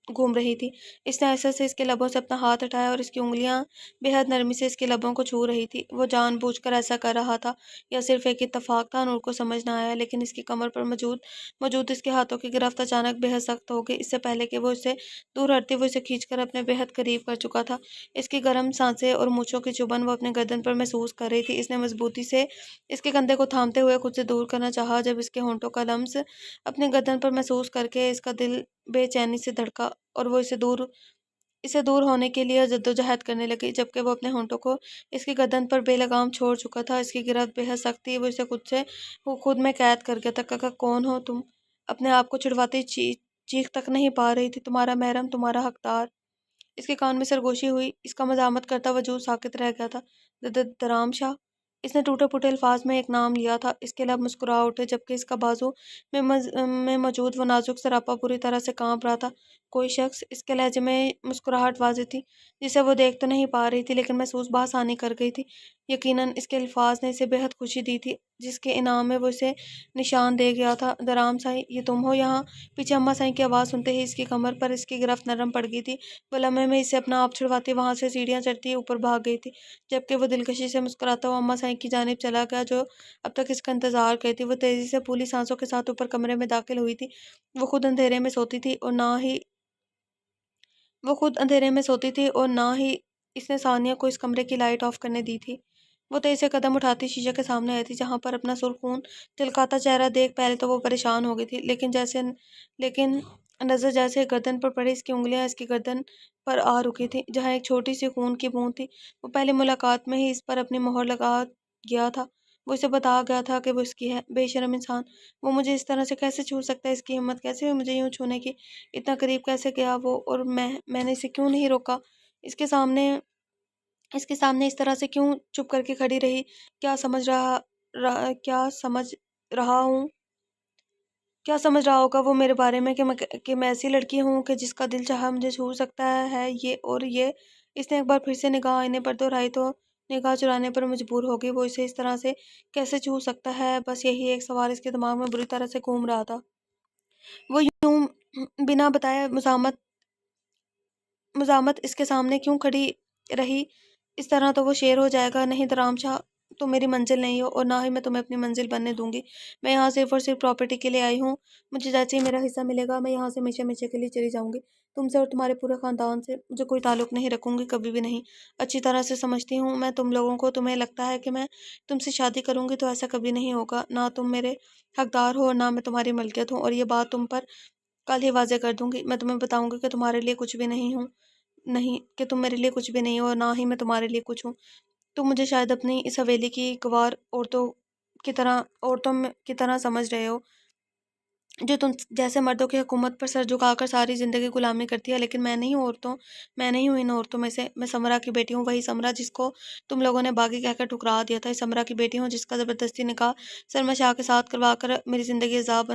گھوم رہی تھی۔ اس نے ایسے سے اس کے لبوں سے اپنا ہاتھ اٹھایا اور اس کی انگلیاں بے حد نرمی سے اس کے لبوں کو چھو رہی تھی۔ وہ جان بوجھ کر ایسا کر رہا تھا یا صرف ایک اتفاق تھا، نور کو سمجھ نہ آیا، لیکن اس کی کمر پر موجود اس کے ہاتھوں کی گرفت اچانک بے حد سخت ہو گئی۔ اس سے پہلے کہ وہ اس سے دور ہٹتی، وہ اسے کھینچ کر اپنے بے حد قریب کر چکا تھا۔ اس کی گرم سانسیں اور مونچھوں کی چبھن وہ اپنے گردن پر محسوس کر رہی تھی۔ اس نے مضبوطی سے اس کے کندھے کو تھامتے ہوئے خود سے دور کرنا چاہا۔ جب اس کے ہونٹوں کا لمس اپنے گردن پر محسوس کر کے اس کا دل بے چینی سے دھڑکا اور وہ اسے دور ہونے کے لیے جدوجہد کرنے لگی، جبکہ وہ اپنے ہونٹوں کو اس کی گردن پر بے لگام چھوڑ چکا تھا۔ اس کی گرفت بے حد سخت تھی۔ وہ اسے خود میں قید کر گیا تھا۔ کاکا کون ہو تم؟ اپنے آپ کو چھڑواتی چیخ تک نہیں پا رہی تھی۔ تمہارا محرم، تمہارا حقدار۔ اس کے کان میں سرگوشی ہوئی۔ اس کا مزاحمت کرتا وجود ساکت رہ گیا تھا۔ درام شاہ اس نے ٹوٹے پھوٹے الفاظ میں ایک نام لیا تھا۔ اس کے لب مسکرا اٹھے جبکہ اس کا بازو میں موجود وہ نازک سراپا پوری طرح سے کانپ رہا تھا۔ کوئی شخص، اس کے لہجے میں مسکراہٹ واضح تھی جسے وہ دیکھ تو نہیں پا رہی تھی لیکن محسوس بآسانی کر گئی تھی۔ یقیناً اس کے الفاظ نے اسے بے حد خوشی دی تھی جس کے انعام میں وہ اسے نشان دے گیا تھا۔ درام سائی، یہ تم ہو یہاں؟ پیچھے اماں سائی کی آواز سنتے ہی اس کی کمر پر اس کی گرفت نرم پڑ گئی تھی۔ وہ لمحے میں اسے اپنا آپ چھڑواتی وہاں سے سیڑھیاں چڑھتی اوپر بھاگ گئی تھی جبکہ وہ دلکشی سے مسکراتا ہوا اماں سائی کی جانب چلا گیا جو اب تک اس کا انتظار کر تھی۔ وہ تیزی سے پھولی سانسوں کے ساتھ اوپر کمرے میں داخل ہوئی تھی۔ وہ خود اندھیرے میں سوتی تھی اور نہ ہی اس نے ثانیہ کو اس کمرے کی لائٹ آف کرنے دی تھی۔ وہ تیزی سے قدم اٹھاتی شیشے کے سامنے آئی تھی جہاں پر اپنا سرخون تلکاتا چہرہ دیکھ پہلے تو وہ پریشان ہو گئی تھی لیکن نظر جیسے گردن پر پڑی اس کی انگلیاں اس کی گردن پر آ رکی تھی جہاں ایک چھوٹی سی خون کی بوند تھی۔ وہ پہلی ملاقات میں ہی اس پر اپنی مہر لگا گیا تھا۔ وہ اسے بتا گیا تھا کہ وہ اس کی ہے۔ بے شرم انسان، وہ مجھے اس طرح سے کیسے چھو سکتا ہے؟ اس کی ہمت کیسے ہوئی مجھے یوں چھونے کی؟ اتنا قریب کیسے گیا وہ؟ اور میں نے اسے کیوں نہیں روکا؟ اس کے سامنے اس طرح سے کیوں چپ کر کے کھڑی رہی؟ کیا سمجھ رہا ہوگا وہ میرے بارے میں کہ میں ایسی لڑکی ہوں کہ جس کا دل چاہا مجھے چھو سکتا ہے؟ یہ اس نے ایک بار پھر سے نگاہ آئینے پر دہرائی تو نگاہ چرانے پر مجبور ہو گئی۔ وہ اسے اس طرح سے کیسے چھو سکتا ہے؟ بس یہی ایک سوال اس کے دماغ میں بری طرح سے گھوم رہا تھا۔ وہ یوں بنا بتائے مزاحمت اس کے سامنے کیوں کھڑی رہی؟ اس طرح تو وہ شیر ہو جائے گا۔ نہیں درام شاہ، تم میری منزل نہیں ہو اور نہ ہی میں تمہیں اپنی منزل بننے دوں گی۔ میں یہاں صرف اور صرف پراپرٹی کے لیے آئی ہوں۔ مجھے جیسے ہی میرا حصہ ملے گا میں یہاں سے ہمیشہ ہمیشہ کے لیے چلی جاؤں گی۔ تم سے اور تمہارے پورے خاندان سے مجھے کوئی تعلق نہیں رکھوں گی، کبھی بھی نہیں۔ اچھی طرح سے سمجھتی ہوں میں تم لوگوں کو۔ تمہیں لگتا ہے کہ میں تم سے شادی کروں گی تو ایسا کبھی نہیں ہوگا۔ نہ تم میرے حقدار ہو اور نہ میں تمہاری ملکیت ہوں، اور یہ بات تم پر کل ہی واضح کر دوں گی۔ میں تمہیں بتاؤں گی کہ تمہارے لیے کچھ بھی نہیں کہ تم میرے لیے کچھ بھی نہیں ہو اور نہ ہی میں تمہارے لیے کچھ ہوں۔ تم مجھے شاید اپنی اس حویلی کی گوار عورتوں کی طرح سمجھ رہے ہو جو تم جیسے مردوں کی حکومت پر سر جھکا کر ساری زندگی غلامی کرتی ہے، لیکن میں نہیں ہوں ان عورتوں میں سے۔ میں سمرا کی بیٹی ہوں، وہی سمرا جس کو تم لوگوں نے باغی کہہ کر ٹھکرا دیا تھا۔ اس سمرا کی بیٹی ہوں جس کا زبردستی نکاح سرمہ شاہ کے ساتھ کروا کر میری زندگی عذاب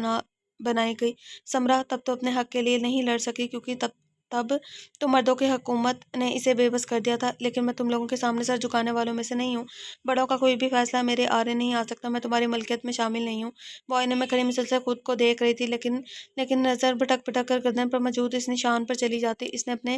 بنائی گئی۔ سمرا تب تو اپنے حق کے لیے نہیں لڑ سکی کیونکہ تب تو مردوں کی حکومت نے اسے بے بس کر دیا تھا، لیکن میں تم لوگوں کے سامنے سر جھکانے والوں میں سے نہیں ہوں۔ بڑوں کا کوئی بھی فیصلہ میرے آڑے نہیں آ سکتا۔ میں تمہاری ملکیت میں شامل نہیں ہوں۔ وہ آئینے میں کھڑی مسلسل خود کو دیکھ رہی تھی لیکن نظر بھٹک کر گردن پر موجود اس نشان پر چلی جاتی۔ اس نے اپنے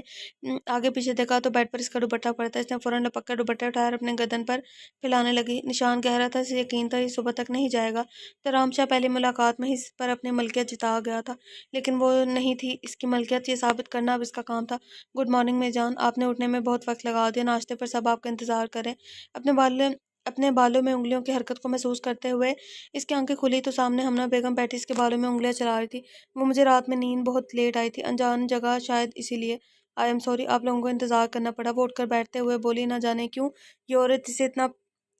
آگے پیچھے دیکھا تو بیڈ پر اس کا دوپٹہ پڑا تھا۔ اس نے فوراً لپک کر دوپٹہ اٹھایا اور اپنے گردن پر پھیلانے لگی۔ نشان گہرا تھا، اسے یقین تھا یہ صبح تک نہیں جائے گا۔ درام شاہ پہلی ملاقات میں ہی اس پر اپنی ملکیت جتا گیا تھا، لیکن وہ نہیں تھی اس کی ملکیت۔ یہ ثابت کرنا اب اس کا کام تھا۔ گڈ مارننگ میری جان، آپ نے اٹھنے میں بہت وقت لگا دیا۔ ناشتے پر سب آپ کا انتظار کر رہے ہیں۔ اپنے بالوں میں انگلیوں کی حرکت کو محسوس کرتے ہوئے اس کی آنکھیں کھلی تو سامنے ہمنا بیگم بیٹھی اس کے بالوں میں انگلیاں چلا رہی تھی۔ وہ مجھے رات میں نیند بہت لیٹ آئی تھی، انجان جگہ شاید اسی لیے۔ آئی ایم سوری، آپ لوگوں کو انتظار کرنا پڑا۔ وہ اٹھ کر بیٹھتے ہوئے بولی، نہ جانے کیوں یہ عورت اسے اتنا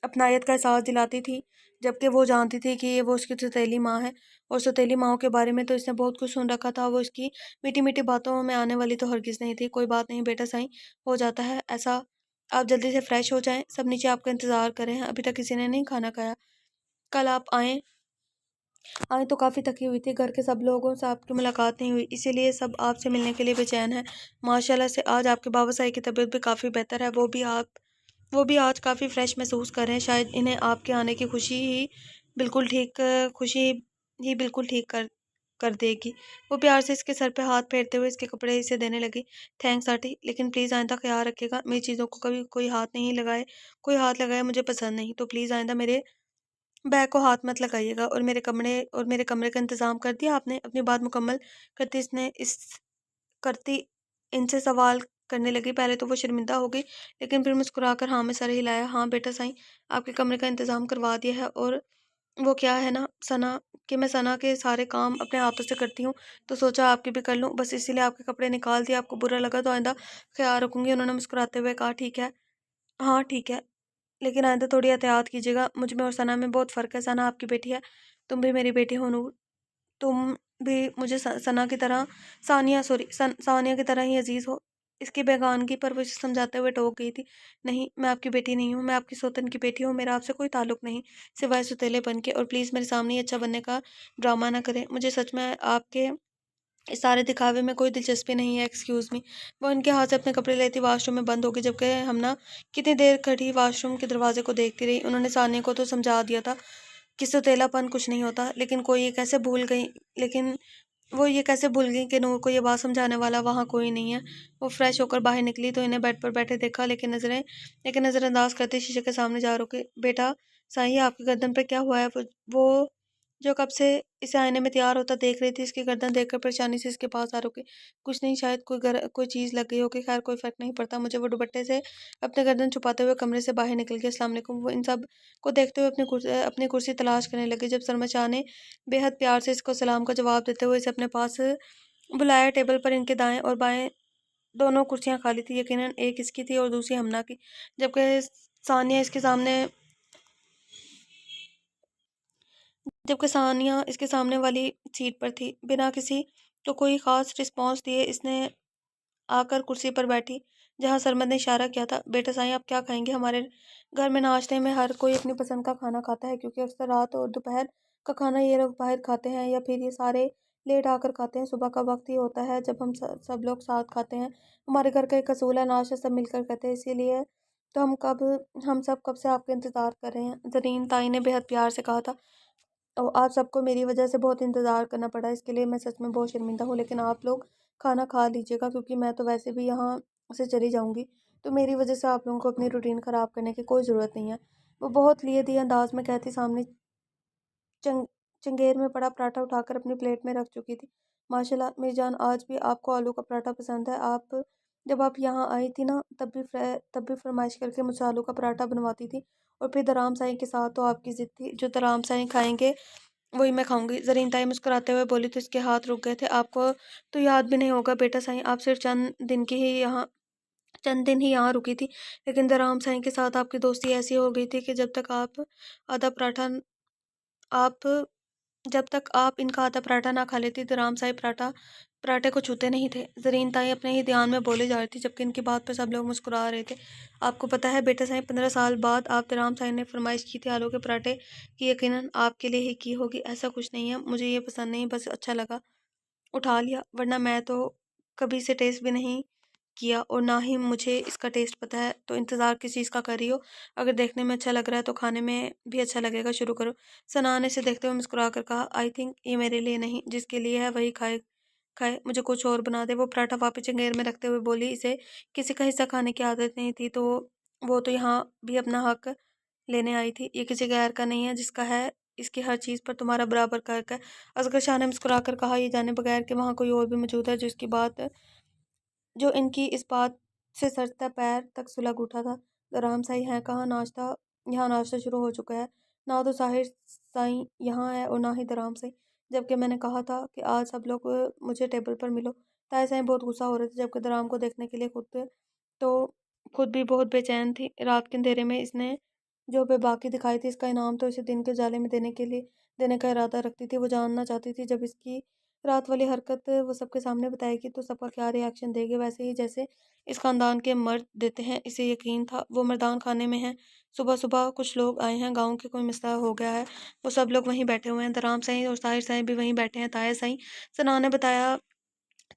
اپنائیت کا احساس دلاتی تھی جبکہ وہ جانتی تھی کہ وہ اس کی سوتیلی ماں ہے، اور سوتیلی ماؤں کے بارے میں تو اس نے بہت کچھ سن رکھا تھا۔ وہ اس کی میٹھی میٹھی باتوں میں آنے والی تو ہرگز نہیں تھی۔ کوئی بات نہیں بیٹا سائیں، ہو جاتا ہے ایسا۔ آپ جلدی سے فریش ہو جائیں، سب نیچے آپ کا انتظار کر رہے ہیں، ابھی تک کسی نے نہیں کھانا کھایا۔ کل آپ آئیں تو کافی تھکی ہوئی تھی، گھر کے سب لوگوں سے آپ کی ملاقات نہیں ہوئی، اسی لیے سب آپ سے ملنے کے لیے بے چین ہیں۔ ماشاءاللہ سے آج آپ کے بابا سائی کی طبیعت بھی کافی بہتر ہے، وہ بھی آج کافی فریش محسوس کر رہے ہیں۔ شاید انہیں آپ کے آنے کی خوشی ہی بالکل ٹھیک کر دے گی۔ وہ پیار سے اس کے سر پہ ہاتھ پھیرتے ہوئے اس کے کپڑے اسے دینے لگی۔ تھینکس آنٹی، لیکن پلیز آئندہ خیال رکھے گا، میری چیزوں کو کبھی کوئی ہاتھ لگائے مجھے پسند نہیں، تو پلیز آئندہ میرے بیگ کو ہاتھ مت لگائیے گا۔ اور میرے کمرے کا انتظام کر دیا آپ نے؟ اپنی بات مکمل کرتی ان سے سوال کرنے لگی۔ پہلے تو وہ شرمندہ ہو گئی لیکن پھر مسکرا کر ہاں میں سر ہلایا۔ ہاں بیٹا سائیں، آپ کے کمرے کا انتظام کروا دیا ہے، اور وہ کیا ہے نا ثنا کہ میں ثنا کے سارے کام اپنے ہاتھوں سے کرتی ہوں، تو سوچا آپ کی بھی کر لوں، بس اسی لیے آپ کے کپڑے نکال دیے۔ آپ کو برا لگا تو آئندہ خیال رکھوں گی، انہوں نے مسکراتے ہوئے کہا۔ ٹھیک ہے، ہاں ٹھیک ہے، لیکن آئندہ تھوڑی احتیاط کیجیے گا، مجھ میں اور ثنا میں بہت فرق ہے۔ ثنا آپ کی بیٹی ہے، تم بھی میری بیٹی ہو نور، تم بھی مجھے ثانیہ کی طرح ہی عزیز ہو۔ اس کی بیگانگی پر وہ اسے سمجھاتے ہوئے ٹوک گئی تھی، نہیں میں آپ کی بیٹی نہیں ہوں، میں آپ کی سوتن کی بیٹی ہوں، میرا آپ سے کوئی تعلق نہیں سوائے ستیلے بن کے، اور پلیز میرے سامنے یہ اچھا بننے کا ڈرامہ نہ کریں، مجھے سچ میں آپ کے اس سارے دکھاوے میں کوئی دلچسپی نہیں ہے، ایکسکیوز می۔ وہ ان کے ہاتھ سے اپنے کپڑے لیتی واش روم میں بند ہو گئی، جبکہ ہمنا کتنی دیر کھڑی واش روم کے دروازے کو دیکھتی رہی۔ انہوں نے ثانیہ کو تو سمجھا دیا تھا کہ ستیلا پن کچھ نہیں ہوتا، لیکن وہ یہ کیسے بھول گئی کہ نور کو یہ بات سمجھانے والا وہاں کوئی نہیں ہے۔ وہ فریش ہو کر باہر نکلی تو انہیں بیڈ پر بیٹھے دیکھا، لیکن نظر انداز کرتے شیشے کے سامنے جا رکے۔ بیٹا سائیں، آپ کی گردن پہ کیا ہوا ہے؟ وہ جو کب سے اسے آئینے میں تیار ہوتا دیکھ رہی تھی، اس کی گردن دیکھ کر پریشانی سے اس کے پاس آ رکے۔ کچھ نہیں، شاید کوئی چیز لگ گئی ہوگی، خیر کوئی فرق نہیں پڑتا مجھے۔ وہ دوپٹے سے اپنے گردن چھپاتے ہوئے کمرے سے باہر نکل گیا۔ السلام علیکم۔ وہ ان سب کو دیکھتے ہوئے اپنی کرسی تلاش کرنے لگے، جب سلمی شاہ نے بے حد پیار سے اس کو سلام کا جواب دیتے ہوئے اسے اپنے پاس بلایا۔ ٹیبل پر ان کے دائیں اور بائیں دونوں کرسیاں خالی تھی، یقیناً ایک اس کی تھی اور دوسری ہمنا کی، جبکہ ثانیہ اس کے سامنے والی سیٹ پر تھی۔ بنا کسی کو کوئی خاص رسپانس دیے اس نے آ کر کرسی پر بیٹھی جہاں سرمد نے اشارہ کیا تھا۔ بیٹا سائیں، آپ کیا کھائیں گے؟ ہمارے گھر میں ناشتے میں ہر کوئی اپنی پسند کا کھانا کھاتا ہے، کیونکہ اکثر رات اور دوپہر کا کھانا یہ لوگ باہر کھاتے ہیں یا پھر یہ سارے لیٹ آ کر کھاتے ہیں۔ صبح کا وقت ہی ہوتا ہے جب ہم سب لوگ ساتھ کھاتے ہیں، ہمارے گھر کا ایک اصول ہے، ناشتہ سب مل کر کرتے ہیں، اسی لیے تو ہم سب کب سے آپ کا انتظار کر رہے ہیں، زرین تائی نے بے حد پیار سے کہا تھا۔ آپ سب کو میری وجہ سے بہت انتظار کرنا پڑا، اس کے لیے میں سچ میں بہت شرمندہ ہوں، لیکن آپ لوگ کھانا کھا لیجیے گا کیونکہ میں تو ویسے بھی یہاں سے چلی جاؤں گی، تو میری وجہ سے آپ لوگوں کو اپنی روٹین خراب کرنے کی کوئی ضرورت نہیں ہے۔ وہ بہت لیے دیے انداز میں کہتی سامنے چنگیر میں پڑا پراٹھا اٹھا کر اپنی پلیٹ میں رکھ چکی تھی۔ ماشاءاللہ میری جان، آج بھی آپ کو آلو کا پراٹھا پسند ہے؟ جب آپ یہاں آئی تھی نا تب بھی فرمائش کر کے مجھ سے آلو کا پراٹھا بنواتی تھی، اور پھر درام سائیں کے ساتھ تو آپ کی ضد تھی، جو درام سائیں کھائیں گے وہی میں کھاؤں گی۔ زرین تائی مسکراتے ہوئے بولی تو اس کے ہاتھ رک گئے تھے۔ آپ کو تو یاد بھی نہیں ہوگا بیٹا سائیں، آپ صرف چند دن ہی یہاں رکی تھی، لیکن درام سائیں کے ساتھ آپ کی دوستی ایسی ہو گئی تھی کہ جب تک آپ ان کا آدھا پراٹھا نہ کھا لیتی، درام سائیں پراٹھے کو چھوتے نہیں تھے۔ زرین تائی اپنے ہی دھیان میں بولے جا رہی تھی، جبکہ ان کی بات پر سب لوگ مسکرا رہے تھے۔ آپ کو پتہ ہے بیٹا سائیں، 15 سال بعد آپ درام سائیں نے فرمائش کی تھی آلو کے پراٹھے کی، یقیناً آپ کے لیے ہی کی ہوگی۔ ایسا کچھ نہیں ہے، مجھے یہ پسند نہیں، بس اچھا لگا اٹھا لیا، ورنہ میں تو کبھی اسے ٹیسٹ بھی نہیں کیا اور نہ ہی مجھے اس کا ٹیسٹ پتہ ہے۔ تو انتظار کس چیز کا کر رہی ہو؟ اگر دیکھنے میں اچھا لگ رہا ہے تو کھانے میں بھی اچھا لگے گا، شروع کرو۔ ثنا نے اسے دیکھتے ہوئے مسکرا کر کہا، آئی تھنک یہ میرے لیے نہیں، جس کے لیے ہے وہی کھائے، مجھے کچھ اور بنا دے۔ وہ پراٹھا واپس چنگیر میں رکھتے ہوئے بولی، اسے کسی کا حصہ کھانے کی عادت نہیں تھی، تو وہ تو یہاں بھی اپنا حق لینے آئی تھی، یہ کسی غیر کا نہیں ہے، جس کا ہے اس کی ہر چیز پر تمہارا برابر کا حق ہے۔ اصغر شاہ نے مسکرا کر کہا، یہ جانے بغیر کہ وہاں کوئی اور بھی موجود ہے جو ان کی اس بات سے سر تا پیر تک سلگ اٹھا تھا۔ درام سائیں ہیں کہاں؟ یہاں ناشتہ شروع ہو چکا ہے، نہ تو طاہر سائیں یہاں ہے اور نہ ہی درام سائیں، جبکہ میں نے کہا تھا کہ آج سب لوگ مجھے ٹیبل پر ملو۔ طاہر سائیں بہت غصہ ہو رہے تھے، جبکہ درام کو دیکھنے کے لیے خود بھی بہت بے چین تھی۔ رات کے اندھیرے میں اس نے جو بے باکی دکھائی تھی، اس کا انعام تو اسے دن کے اجالے میں دینے کا ارادہ رکھتی تھی۔ وہ جاننا چاہتی تھی جب اس کی رات والی حرکت وہ سب کے سامنے بتائے گی تو سب کا کیا ری ایکشن دے گی، ویسے ہی جیسے اس خاندان کے مرد دیتے ہیں۔ اسے یقین تھا وہ مردان خانے میں ہیں، صبح صبح کچھ لوگ آئے ہیں، گاؤں کے کوئی مسئلہ ہو گیا ہے، وہ سب لوگ وہیں بیٹھے ہوئے ہیں، درام سائیں اور طاہر سائیں بھی وہیں بیٹھے ہیں۔ طاہر سائیں، ثنا نے بتایا۔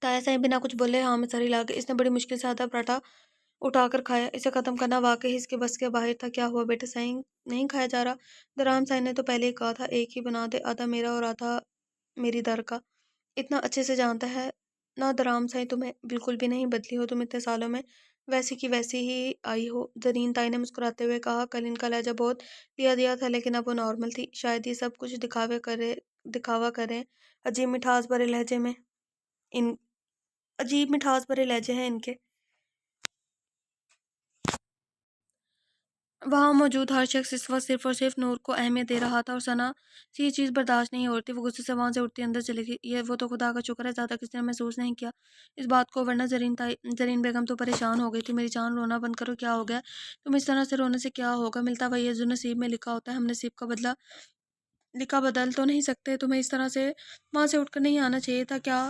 طاہر سائیں بنا کچھ بولے ہاں میں سر ہلا گئے۔ اس نے بڑی مشکل سے آدھا پراٹھا اٹھا کر کھایا، اسے ختم کرنا واقعی اس کے بس کے باہر تھا۔ کیا ہوا بیٹا سائیں، نہیں کھایا جا رہا؟ درام سائیں نے تو پہلے ہی کہا تھا ایک ہی بنا دے، آدھا میرا اور آدھا میری در کا۔ اتنا اچھے سے جانتا ہے نا درام سائیں تمہیں، بالکل بھی نہیں بدلی ہو تم، اتنے سالوں میں ویسی کی ویسی ہی آئی ہو۔ زرین تائی نے مسکراتے ہوئے کہا، کل ان کا لہجہ بہت دیا تھا، لیکن اب وہ نارمل تھی، شاید یہ سب کچھ دکھاوا کریں، عجیب مٹھاس بھرے لہجے ہیں ان کے۔ وہاں موجود ہر شخص اس وقت صرف اور صرف نور کو اہمیت دے رہا تھا، اور ثنا سے یہ چیز برداشت نہیں ہو رہی تھی۔ وہ غصے سے وہاں سے اٹھتی اندر چلی گئی۔ وہ تو خدا کا شکر ہے زیادہ کسی نے محسوس نہیں کیا اس بات کو، ورنہ زرین بیگم تو پریشان ہو گئی تھی۔ میری جان رونا بند کرو، کیا ہو گیا؟ تم اس طرح سے رونے سے کیا ہوگا؟ ملتا وہی ہے جو نصیب میں لکھا ہوتا ہے، ہم نصیب کا بدل تو نہیں سکتے، تمہیں اس طرح سے وہاں سے اٹھ کر نہیں آنا چاہیے تھا۔ کیا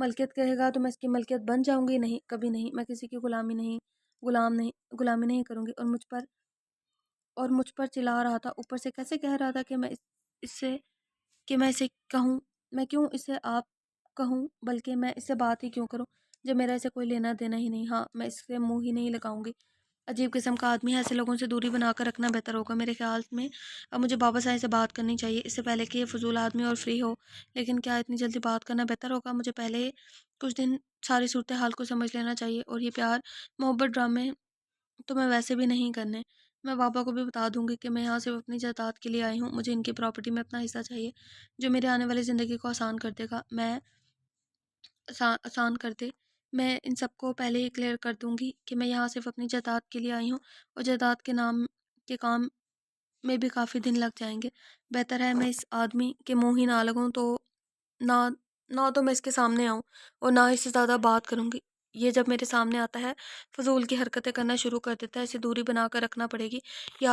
ملکیت کہے گا تو میں اس کی ملکیت بن جاؤں گی؟ نہیں، کبھی نہیں، میں کسی کی غلامی نہیں کروں گی۔ اور مجھ پر چلا رہا تھا، اوپر سے کیسے کہہ رہا تھا کہ اس سے کہ میں اسے کہوں، میں کیوں اسے آپ کہوں، بلکہ میں اس سے بات ہی کیوں کروں جب میرا اسے کوئی لینا دینا ہی نہیں۔ ہاں، میں اس سے منہ ہی نہیں لگاؤں گی۔ عجیب قسم کا آدمی ہے، ایسے لوگوں سے دوری بنا کر رکھنا بہتر ہوگا میرے خیال میں۔ اب مجھے بابا صاحب سے بات کرنی چاہیے اس سے پہلے کہ یہ فضول آدمی اور فری ہو، لیکن کیا اتنی جلدی بات کرنا بہتر ہوگا؟ مجھے پہلے کچھ دن ساری صورتحال کو سمجھ لینا چاہیے، اور یہ پیار محبت ڈرامے تو میں ویسے بھی نہیں کرنے۔ میں بابا کو بھی بتا دوں گی کہ میں یہاں صرف اپنی جائیداد کے لیے آئی ہوں، مجھے ان کی پراپرٹی میں اپنا حصہ چاہیے جو میرے آنے والی زندگی کو آسان کر دے گا، آسان کر دے۔ میں ان سب کو پہلے ہی کلیئر کر دوں گی کہ میں یہاں صرف اپنی جائیداد کے لیے آئی ہوں، اور جائیداد کے نام کے کام میں بھی کافی دن لگ جائیں گے۔ بہتر ہے میں اس آدمی کے منہ ہی نہ لگوں، تو نہ نہ تو میں اس کے سامنے آؤں اور نہ اس سے زیادہ بات کروں گی۔ یہ جب میرے سامنے آتا ہے فضول کی حرکتیں کرنا شروع کر دیتا ہے، اسے دوری بنا کر رکھنا پڑے گی۔ یہ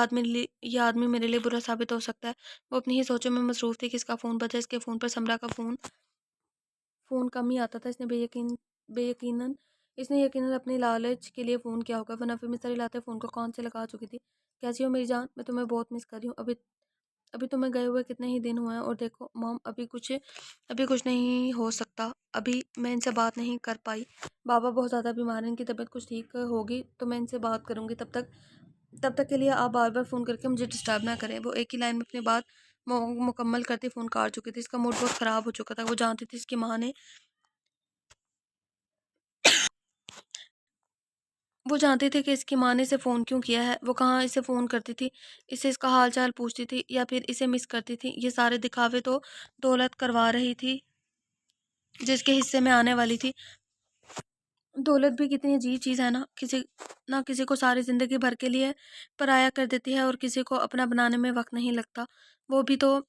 آدمی میرے لیے برا ثابت ہو سکتا ہے۔ وہ اپنی ہی سوچوں میں مصروف تھی کہ اس کا فون بجا، اس کے فون پر سمرا کا فون کم ہی آتا تھا۔ اس نے یقیناً اپنے لالچ کے لیے فون کیا ہوگا، ورنہ پھر مستری لاتے فون کو کون سے لگا چکی تھی۔ کیسی ہو میری جان؟ میں تمہیں بہت مس کر رہی ہوں۔ ابھی تمہیں گئے ہوئے کتنے ہی دن ہوئے ہیں، اور دیکھو مام، ابھی کچھ نہیں ہو سکتا، ابھی میں ان سے بات نہیں کر پائی۔ بابا بہت زیادہ بیمار ہیں، ان کی طبیعت کچھ ٹھیک ہوگی تو میں ان سے بات کروں گی، تب تک کے لیے آپ بار بار فون کر کے مجھے ڈسٹرب نہ کریں۔ وہ ایک ہی لائن میں اپنی بات مکمل کرتی فون کاٹ چکی تھی۔ اس کا موڈ بہت خراب ہو چکا تھا۔ وہ جانتی تھی کہ اس کی ماں نے اسے فون کیوں کیا ہے، وہ کہاں اسے فون کرتی تھی، اسے اس کا حال چال پوچھتی تھی، یا پھر اسے مس کرتی تھی۔ یہ سارے دکھاوے تو دولت کروا رہی تھی جس کے حصے میں آنے والی تھی۔ دولت بھی کتنی عجیب چیز ہے نا، کسی کو ساری زندگی بھر کے لیے پرایا کر دیتی ہے، اور کسی کو اپنا بنانے میں وقت نہیں لگتا۔ وہ بھی تو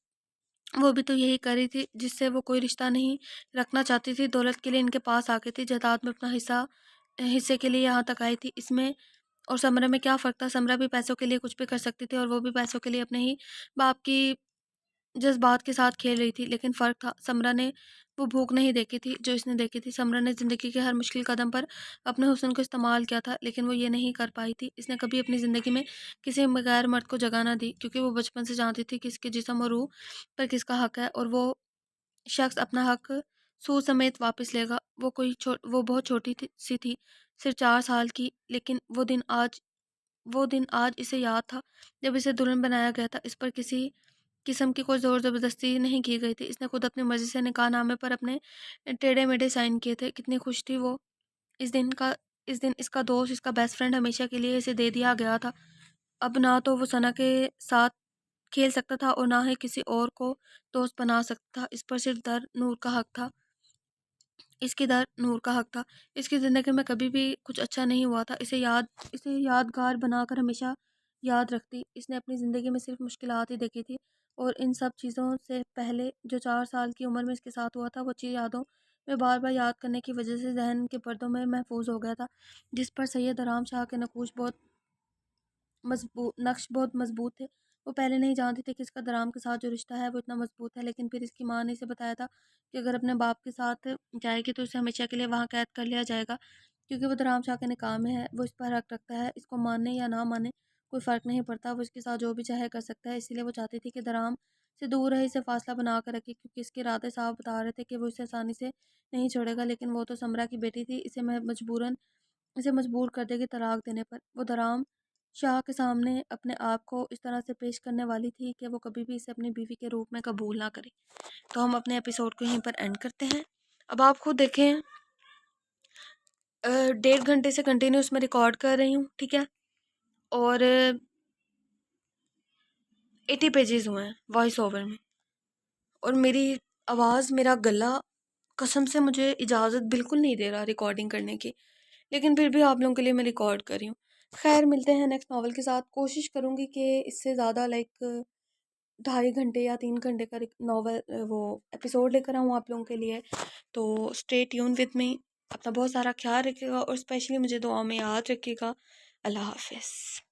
یہی کر رہی تھی جس سے وہ کوئی رشتہ نہیں رکھنا چاہتی تھی۔ دولت کے لیے ان کے پاس آ گئی تھی، جائیداد میں اپنا حصے کے لیے یہاں تک آئی تھی۔ اس میں اور سمرہ میں کیا فرق تھا؟ سمرہ بھی پیسوں کے لیے کچھ بھی کر سکتی تھی، اور وہ بھی پیسوں کے لیے اپنے ہی باپ کی جذبات کے ساتھ کھیل رہی تھی، لیکن فرق تھا، سمرہ نے وہ بھوک نہیں دیکھی تھی جو اس نے دیکھی تھی۔ سمرہ نے زندگی کے ہر مشکل قدم پر اپنے حسن کو استعمال کیا تھا، لیکن وہ یہ نہیں کر پائی تھی۔ اس نے کبھی اپنی زندگی میں کسی غیر مرد کو جگہ نہ دی، کیونکہ وہ بچپن سے جانتی تھی کہ اس کے جسم اور روح پر کس کا حق ہے، اور وہ شخص اپنا حق سود سمیت واپس لے گا۔ وہ بہت چھوٹی سی تھی، صرف 4 سال کی، لیکن وہ دن آج اسے یاد تھا جب اسے دلہن بنایا گیا تھا۔ اس پر کسی قسم کی کوئی زور زبردستی نہیں کی گئی تھی، اس نے خود اپنی مرضی سے نکاح نامے پر اپنے ٹیڑھے میڑھے سائن کیے تھے۔ کتنی خوش تھی وہ اس دن اس کا دوست، اس کا بیسٹ فرینڈ ہمیشہ کے لیے اسے دے دیا گیا تھا۔ اب نہ تو وہ ثنا کے ساتھ کھیل سکتا تھا، اور نہ ہی کسی اور کو دوست بنا سکتا تھا۔ اس پر صرف در نور کا حق تھا اس کی زندگی میں کبھی بھی کچھ اچھا نہیں ہوا تھا، اسے یادگار بنا کر ہمیشہ یاد رکھتی۔ اس نے اپنی زندگی میں صرف مشکلات ہی دیکھی تھی، اور ان سب چیزوں سے پہلے جو 4 سال کی عمر میں اس کے ساتھ ہوا تھا، وہ چیز یادوں میں بار بار یاد کرنے کی وجہ سے ذہن کے پردوں میں محفوظ ہو گیا تھا، جس پر سید آرام شاہ کے نقش بہت مضبوط تھے۔ وہ پہلے نہیں جانتی تھی کہ اس کا درام کے ساتھ جو رشتہ ہے وہ اتنا مضبوط ہے، لیکن پھر اس کی ماں نے اسے بتایا تھا کہ اگر اپنے باپ کے ساتھ جائے گی تو اسے ہمیشہ کے لیے وہاں قید کر لیا جائے گا، کیونکہ وہ درام شاہ کے نکاح میں ہے۔ وہ اس پر حق رکھتا ہے، اس کو ماننے یا نہ مانے کوئی فرق نہیں پڑتا، وہ اس کے ساتھ جو بھی چاہے کر سکتا ہے۔ اسی لیے وہ چاہتی تھی کہ درام سے دور رہے، اسے فاصلہ بنا کر رکھے، کیونکہ اس کے ارادے صاحب بتا رہے تھے کہ وہ اسے آسانی سے نہیں چھوڑے گا، لیکن وہ تو سمرہ کی بیٹی تھی، اسے مجبور کر دے گی طلاق دینے پر۔ وہ درام شاہ کے سامنے اپنے آپ کو اس طرح سے پیش کرنے والی تھی کہ وہ کبھی بھی اسے اپنی بیوی کے روپ میں قبول نہ کرے۔ تو ہم اپنے ایپیسوڈ کو یہیں پر اینڈ کرتے ہیں۔ اب آپ خود دیکھیں، 1.5 گھنٹے سے کنٹینیوس میں ریکارڈ کر رہی ہوں، ٹھیک ہے، اور 80 پیجز ہوئے ہیں وائس اوور میں، اور میری آواز، میرا گلا قسم سے مجھے اجازت بالکل نہیں دے رہا ریکارڈنگ کرنے کی، لیکن پھر بھی آپ لوگوں کے لیے میں ریکارڈ کر رہی ہوں۔ خیر، ملتے ہیں نیکسٹ ناول کے ساتھ۔ کوشش کروں گی کہ اس سے زیادہ 2.5 گھنٹے یا 3 گھنٹے کا ناول وہ ایپیسوڈ لے کر آؤں آپ لوگوں کے لیے۔ تو اسٹے ٹیون وتھ می، اپنا بہت سارا خیال رکھے گا، اور اسپیشلی مجھے دعاؤں میں یاد رکھے گا۔ اللہ حافظ۔